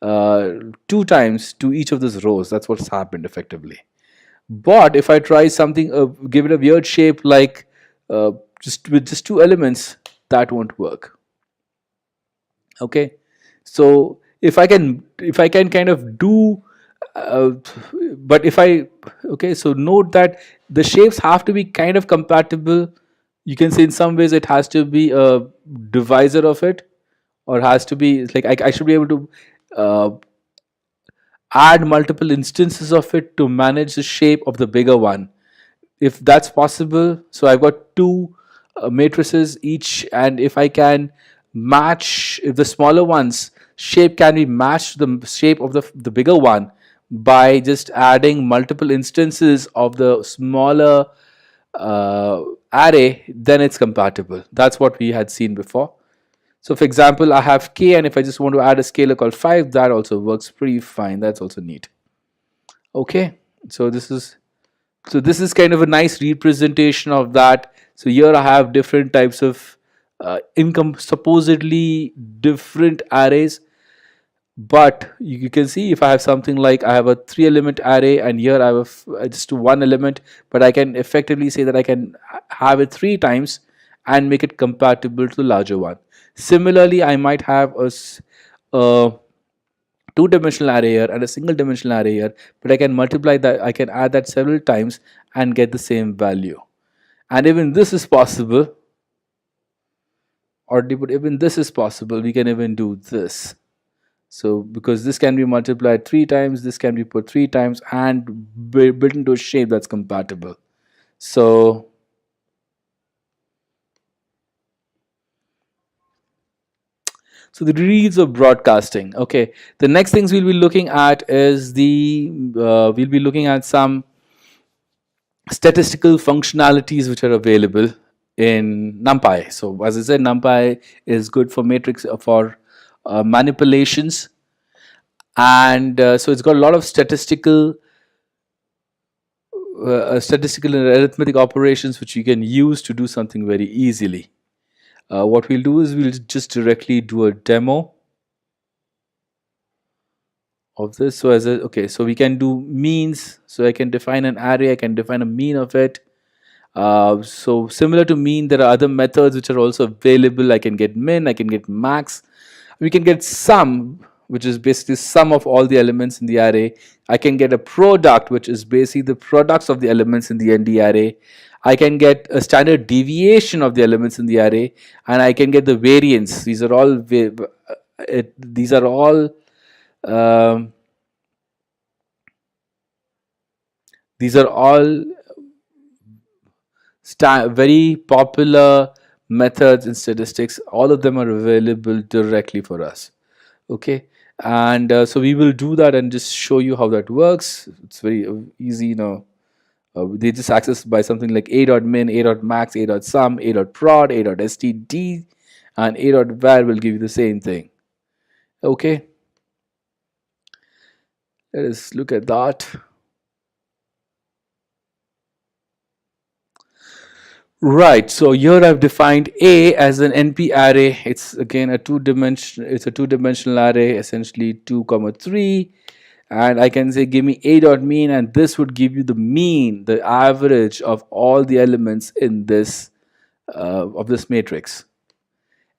[SPEAKER 1] 2 times to each of those rows. That's what's happened effectively. But if I try something, give it a weird shape like just with just 2 elements, that won't work. Okay, so if I can kind of do uh, but if I okay, so note that the shapes have to be kind of compatible. You can say in some ways it has to be a divisor of it, or has to be, it's like I should be able to uh, add multiple instances of it to manage the shape of the bigger one, if that's possible. So I've got 2 matrices each, and if I can match, if the smaller one's shape can be matched to the shape of the bigger one by just adding multiple instances of the smaller uh, array, then it's compatible. That's what we had seen before. So for example, I have K, and if I just want to add a scalar called 5, that also works pretty fine. That's also neat. Okay, so this is kind of a nice representation of that. So here I have different types of income, supposedly different arrays, but you can see if I have something like I have a 3 element array, and here I have just 1 element, but I can effectively say that I can have it 3 times and make it compatible to the larger one. Similarly, I might have a two-dimensional array here and a single dimensional array here, but I can multiply that, I can add that several times and get the same value. And even this is possible, or even this is possible, we can even do this. So because this can be multiplied 3 times, this can be put 3 times and built into a shape that's compatible. So the reads of broadcasting. Okay, the next things we'll be looking at is we'll be looking at some statistical functionalities which are available in NumPy. So as I said, NumPy is good for matrix for manipulations, and so it's got a lot of statistical and arithmetic operations which you can use to do something very easily. What we'll do is we'll just directly do a demo of this. So so we can do means. So I can define an array, I can define a mean of it. So similar to mean, there are other methods which are also available. I can get min, I can get max. We can get sum, which is basically sum of all the elements in the array. I can get a product, which is basically the products of the elements in the ND array. I can get a standard deviation of the elements in the array, and I can get the variance. These are all um, these are all very popular methods in statistics. All of them are available directly for us. Okay, and so we will do that and just show you how that works. It's very easy. They just access by something like a dot min, a dot max, a dot sum, a dot prod, a dot std, and a dot var will give you the same thing. Okay, let us look at that. Right. So here I've defined A as an NP array. It's again a two-dimensional. It's a two-dimensional array, essentially 2, 3, and I can say give me A dot mean, and this would give you the mean, the average of all the elements in this of this matrix.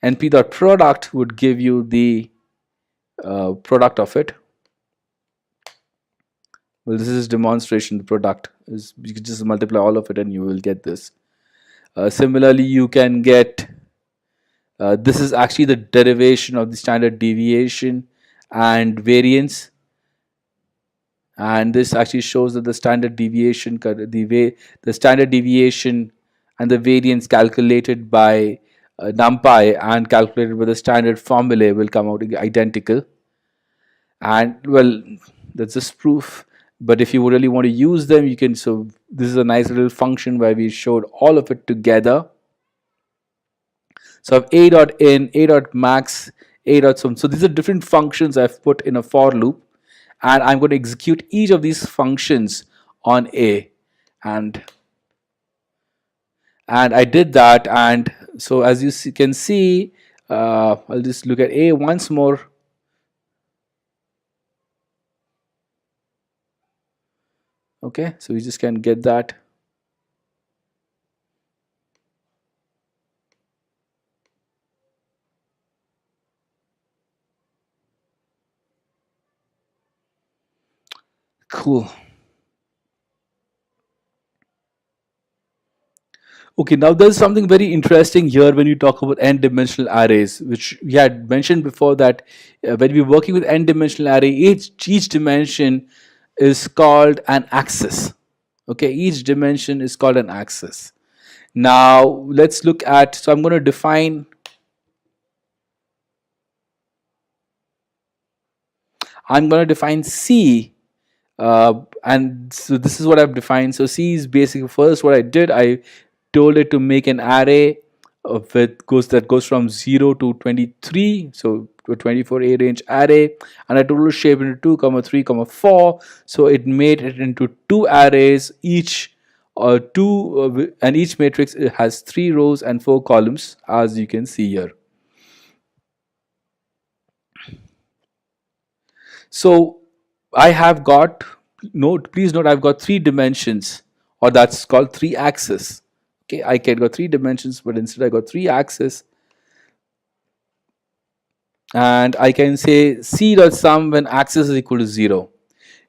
[SPEAKER 1] NP dot product would give you the product of it. Well, this is demonstration. The product is, you can just multiply all of it and you will get this. Similarly, you can get this is actually the derivation of the standard deviation and variance, and this actually shows that the standard deviation, the standard deviation and the variance calculated by NumPy and calculated with the standard formulae will come out identical. And well, that's just proof. But if you really want to use them, you can. So this is a nice little function where we showed all of it together. So I have a dot in, a dot max, a dot sum. So these are different functions I've put in a for loop, and I'm going to execute each of these functions on a, and I did that. And so as you can see, I'll just look at a once more. Okay, so we just can get that. Cool. Okay, now there's something very interesting here when you talk about n-dimensional arrays, which we had mentioned before that when we're working with n-dimensional array, each dimension is called an axis. Okay, each dimension is called an axis. Now let's look at, so I'm going to define, C, and so this is what I've defined. So C is basically, first what I did, I told it to make an array that goes from 0 to 23, so a 24 A range array, and I told it to shape into 2, 3, 4. So it made it into two arrays, each and each matrix has 3 rows and 4 columns, as you can see here. So I have got, please note, I've got 3 dimensions, or that's called 3 axes. Okay, I can got 3 dimensions, but instead I got 3 axes. And I can say C dot sum when axis is equal to 0.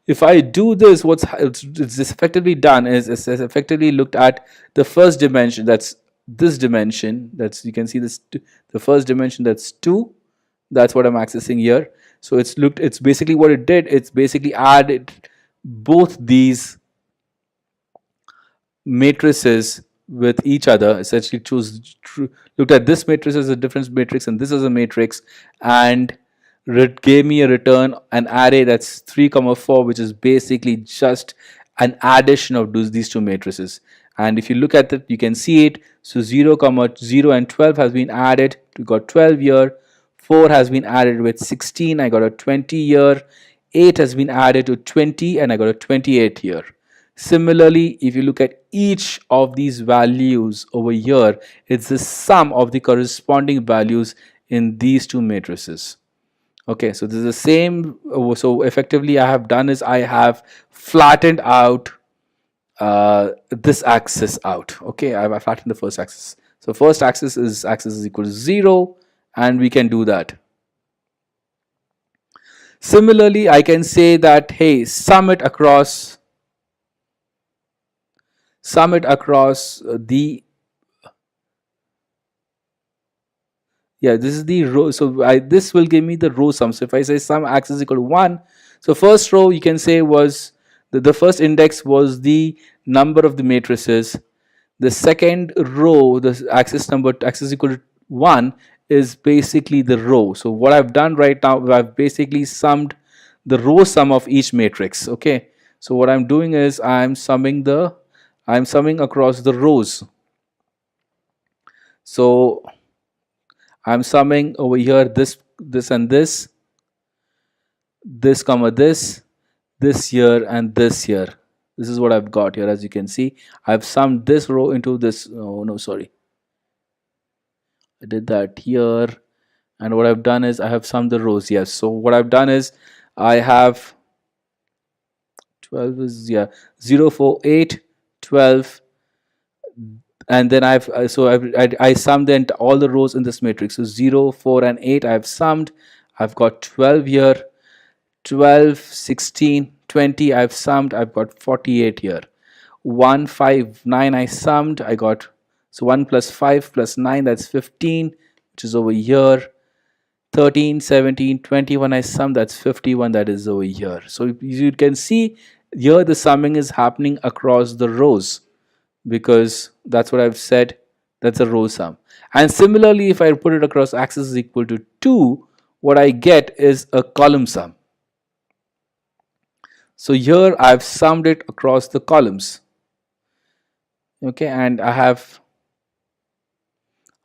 [SPEAKER 1] If I do this, what's it's effectively done is it's effectively looked at the first dimension, that's this dimension, that's, you can see this, the first dimension, that's 2, that's what I'm accessing here. So it's basically what it did, it's basically added both these matrices with each other, essentially looked at this matrix as a difference matrix and this as a matrix, and gave me a return, an array that's 3, 4, which is basically just an addition of these two matrices. And if you look at it, you can see it. So 0, 0 and 12 has been added. We got 12 here. 4 has been added with 16. I got a 20 here. 8 has been added to 20 and I got a 28 here. Similarly, if you look at each of these values over here, it's the sum of the corresponding values in these two matrices. Okay, so this is the same. So effectively I have done is I have flattened out this axis out. Okay, I have flattened the first axis. So first axis is equal to 0, and we can do that. Similarly, I can say that, hey, sum it across the, yeah, this is the row. So this will give me the row sum. So if I say sum axis equal to 1, so first row you can say was the first index was the number of the matrices. The second row, the axis equal to 1, is basically the row. So what I've done right now, I've basically summed the row sum of each matrix. Okay, so what I'm doing is I'm summing across the rows. So I'm summing over here this and this comma this here and this here. This is what I've got here. As you can see, I've summed this row into this. Oh no, sorry, I did that here. And what I've done is I have summed the rows. Yes, so what I've done is I have 12 is, yeah, 0 4 8 12, and then I summed all the rows in this matrix. So 0 4 and 8 I've summed. I've got 12 here, 12 16 20 I've summed. I've got 48 here. 1 5 9 I summed. I got, so 1 plus 5 plus 9, that's 15, which is over here. 13 17 21 I sum, that's 51, that is over here. So you can see here the summing is happening across the rows, because that's what I've said, that's a row sum. And similarly, if I put it across axis is equal to 2, what I get is a column sum. So here I've summed it across the columns. Okay, and I have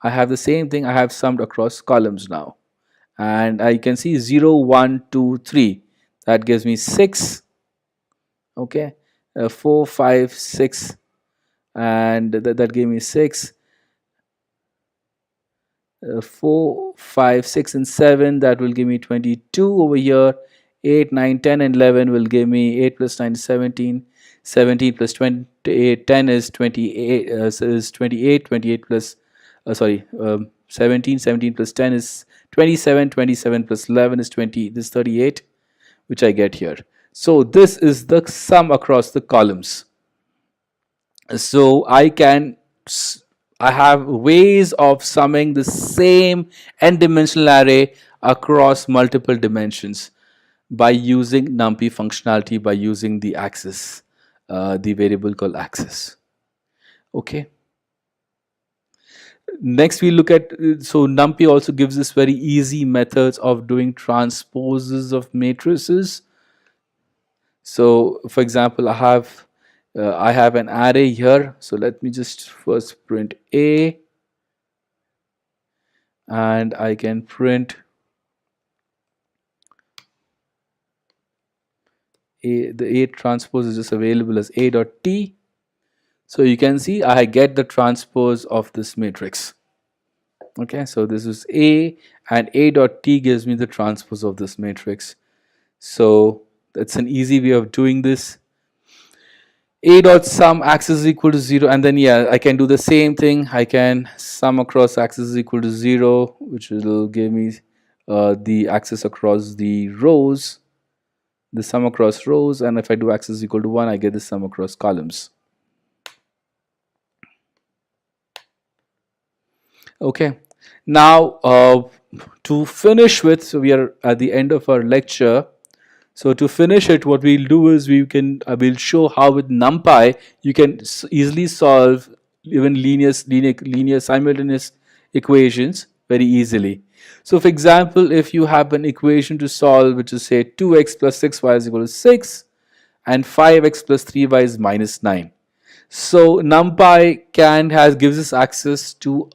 [SPEAKER 1] the same thing, I have summed across columns now. And I can see 0 1 2 3, that gives me 6. Okay, 4 5 6, and that gave me 6. 4 5 6 and 7, that will give me 22 over here. 8 9 10 and 11 will give me 8 plus 9 is 17. 17 plus 28 10 is 28, is 28. 28 plus 17 17 plus 10 is 27. 27 plus 11 is 20, this is 38, which I get here. So this is the sum across the columns. So I have ways of summing the same n-dimensional array across multiple dimensions by using NumPy functionality, by using the axis, the variable called axis. Okay. Next we look at, so NumPy also gives us very easy methods of doing transposes of matrices. So for example, I have an array here. So let me just first print A, and I can print A. The A transpose is just available as A dot T. So you can see I get the transpose of this matrix. Okay, so this is A, and A dot T gives me the transpose of this matrix. So that's an easy way of doing this. A dot sum axis is equal to 0, and then yeah, I can do the same thing. I can sum across axis is equal to 0, which will give me the axis across the rows, the sum across rows, and if I do axis is equal to 1, I get the sum across columns. Okay, now to finish with, so we are at the end of our lecture. So to finish it, what we'll do is I will show how with NumPy you can easily solve even linear simultaneous equations very easily. So for example, if you have an equation to solve which is say 2x plus 6y is equal to 6 and 5x plus 3y is minus 9. So NumPy gives us access to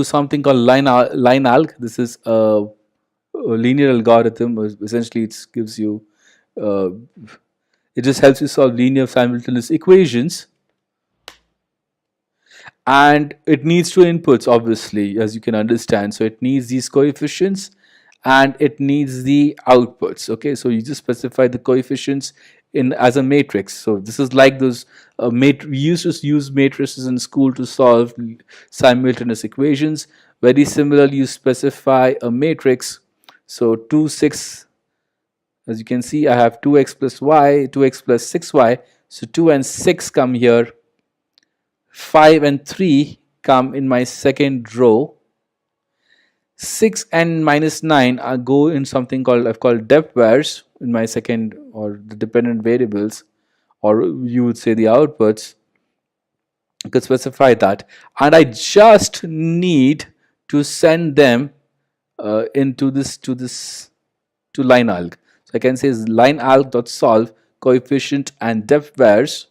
[SPEAKER 1] something called line alg. This is a linear algorithm. Essentially it gives you it just helps you solve linear simultaneous equations, and it needs two inputs, obviously, as you can understand. So it needs these coefficients and it needs the outputs. Okay, so you just specify the coefficients in as a matrix. So this is like those we used to use matrices in school to solve simultaneous equations. Very similarly, you specify a matrix. So 2 6, as you can see, I have 2x plus y, 2x plus 6y. So 2 and 6 come here. 5 and 3 come in my second row. 6 and minus 9 go in something I've called depth vars in my second, or the dependent variables, or you would say the outputs. You could specify that, and I just need to send them into to line alg. So I can say is line alg dot solve coefficient and depth vars.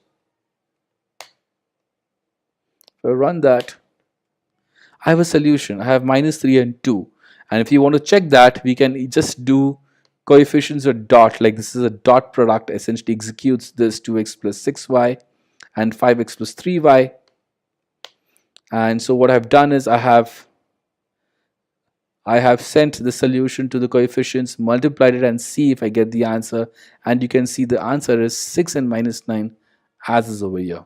[SPEAKER 1] If I run that, I have a solution. I have minus 3 and 2, and if you want to check that, we can just do coefficients are dot, like this is a dot product, essentially executes this 2x plus 6y and 5x plus 3y. And so what I've done is I have sent the solution to the coefficients, multiplied it, and see if I get the answer. And you can see the answer is 6 and minus 9, as is over here.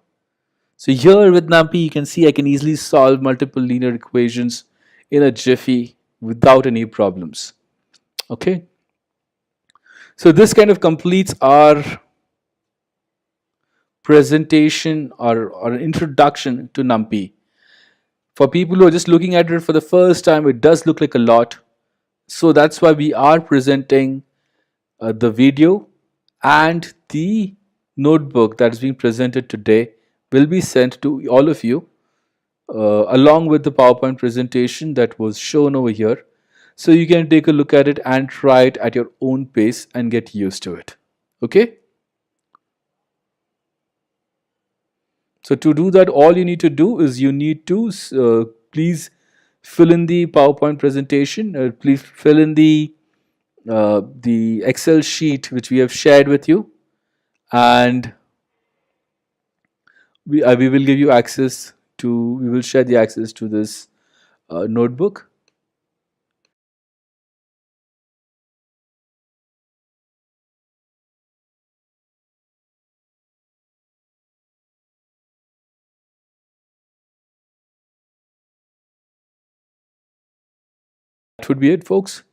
[SPEAKER 1] So here with NumPy, you can see I can easily solve multiple linear equations in a jiffy without any problems. Okay. So this kind of completes our presentation or an introduction to NumPy. For people who are just looking at it for the first time, it does look like a lot. So that's why we are presenting the video, and the notebook that is being presented today will be sent to all of you along with the PowerPoint presentation that was shown over here. So you can take a look at it and try it at your own pace and get used to it. Okay. So to do that, all you need to do is you need to please fill in the PowerPoint presentation. Please fill in the Excel sheet which we have shared with you, and we will give you access to. We will share the access to this notebook. That would be it, folks.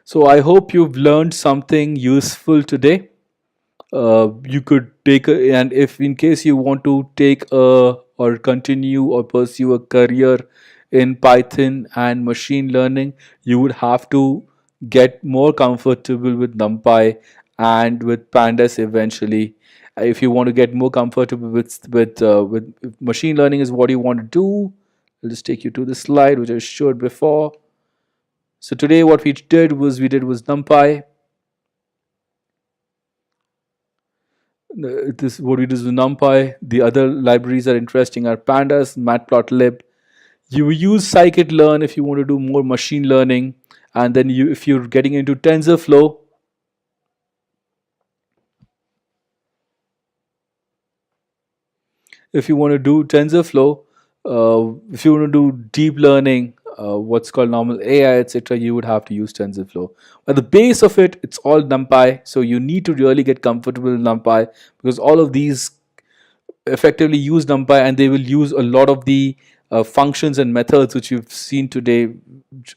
[SPEAKER 1] So I hope you've learned something useful today. You could take and if in case you want to take a or continue or pursue a career in Python and machine learning, you would have to get more comfortable with NumPy and with Pandas eventually. If you want to get more comfortable with if machine learning is what you want to do, I'll just take you to the slide which I showed before. So today what we did was NumPy. This what we do is NumPy. The other libraries are interesting are Pandas, Matplotlib. You use scikit-learn if you want to do more machine learning, and then if you're getting into TensorFlow, if you want to do TensorFlow, if you want to do deep learning, what's called normal AI, etc., you would have to use TensorFlow. At the base of it, it's all NumPy. So you need to really get comfortable with NumPy because all of these effectively use NumPy, and they will use a lot of the functions and methods which you've seen today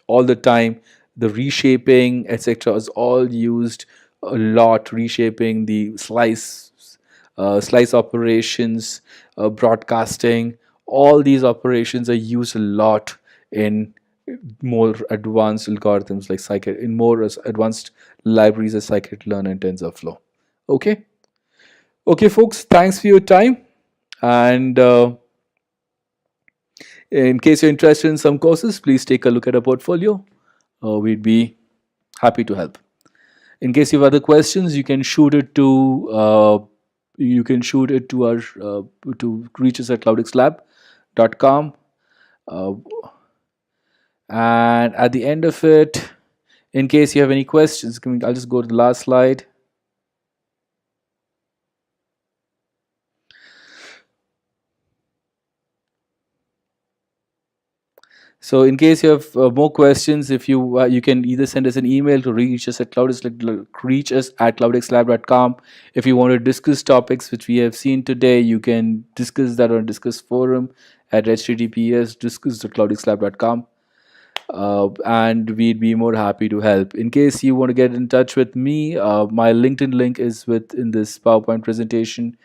[SPEAKER 1] all the time. The reshaping, etc., is all used a lot. Reshaping the slice operations, broadcasting. All these operations are used a lot in more advanced algorithms like scikit, in more advanced libraries as scikit-learn and TensorFlow. Okay. Okay, folks. Thanks for your time. And in case you're interested in some courses, please take a look at our portfolio. We'd be happy to help. In case you have other questions, you can shoot it to our to reach us at CloudxLab.com. And at the end of it, in case you have any questions, I'll just go to the last slide. So in case you have more questions, if you can either send us an email to reach us at cloudxlab.com. If you want to discuss topics which we have seen today, you can discuss that on discuss forum at https://discuss.cloudxlab.com. And we'd be more happy to help. In case you want to get in touch with me, my LinkedIn link is in this PowerPoint presentation.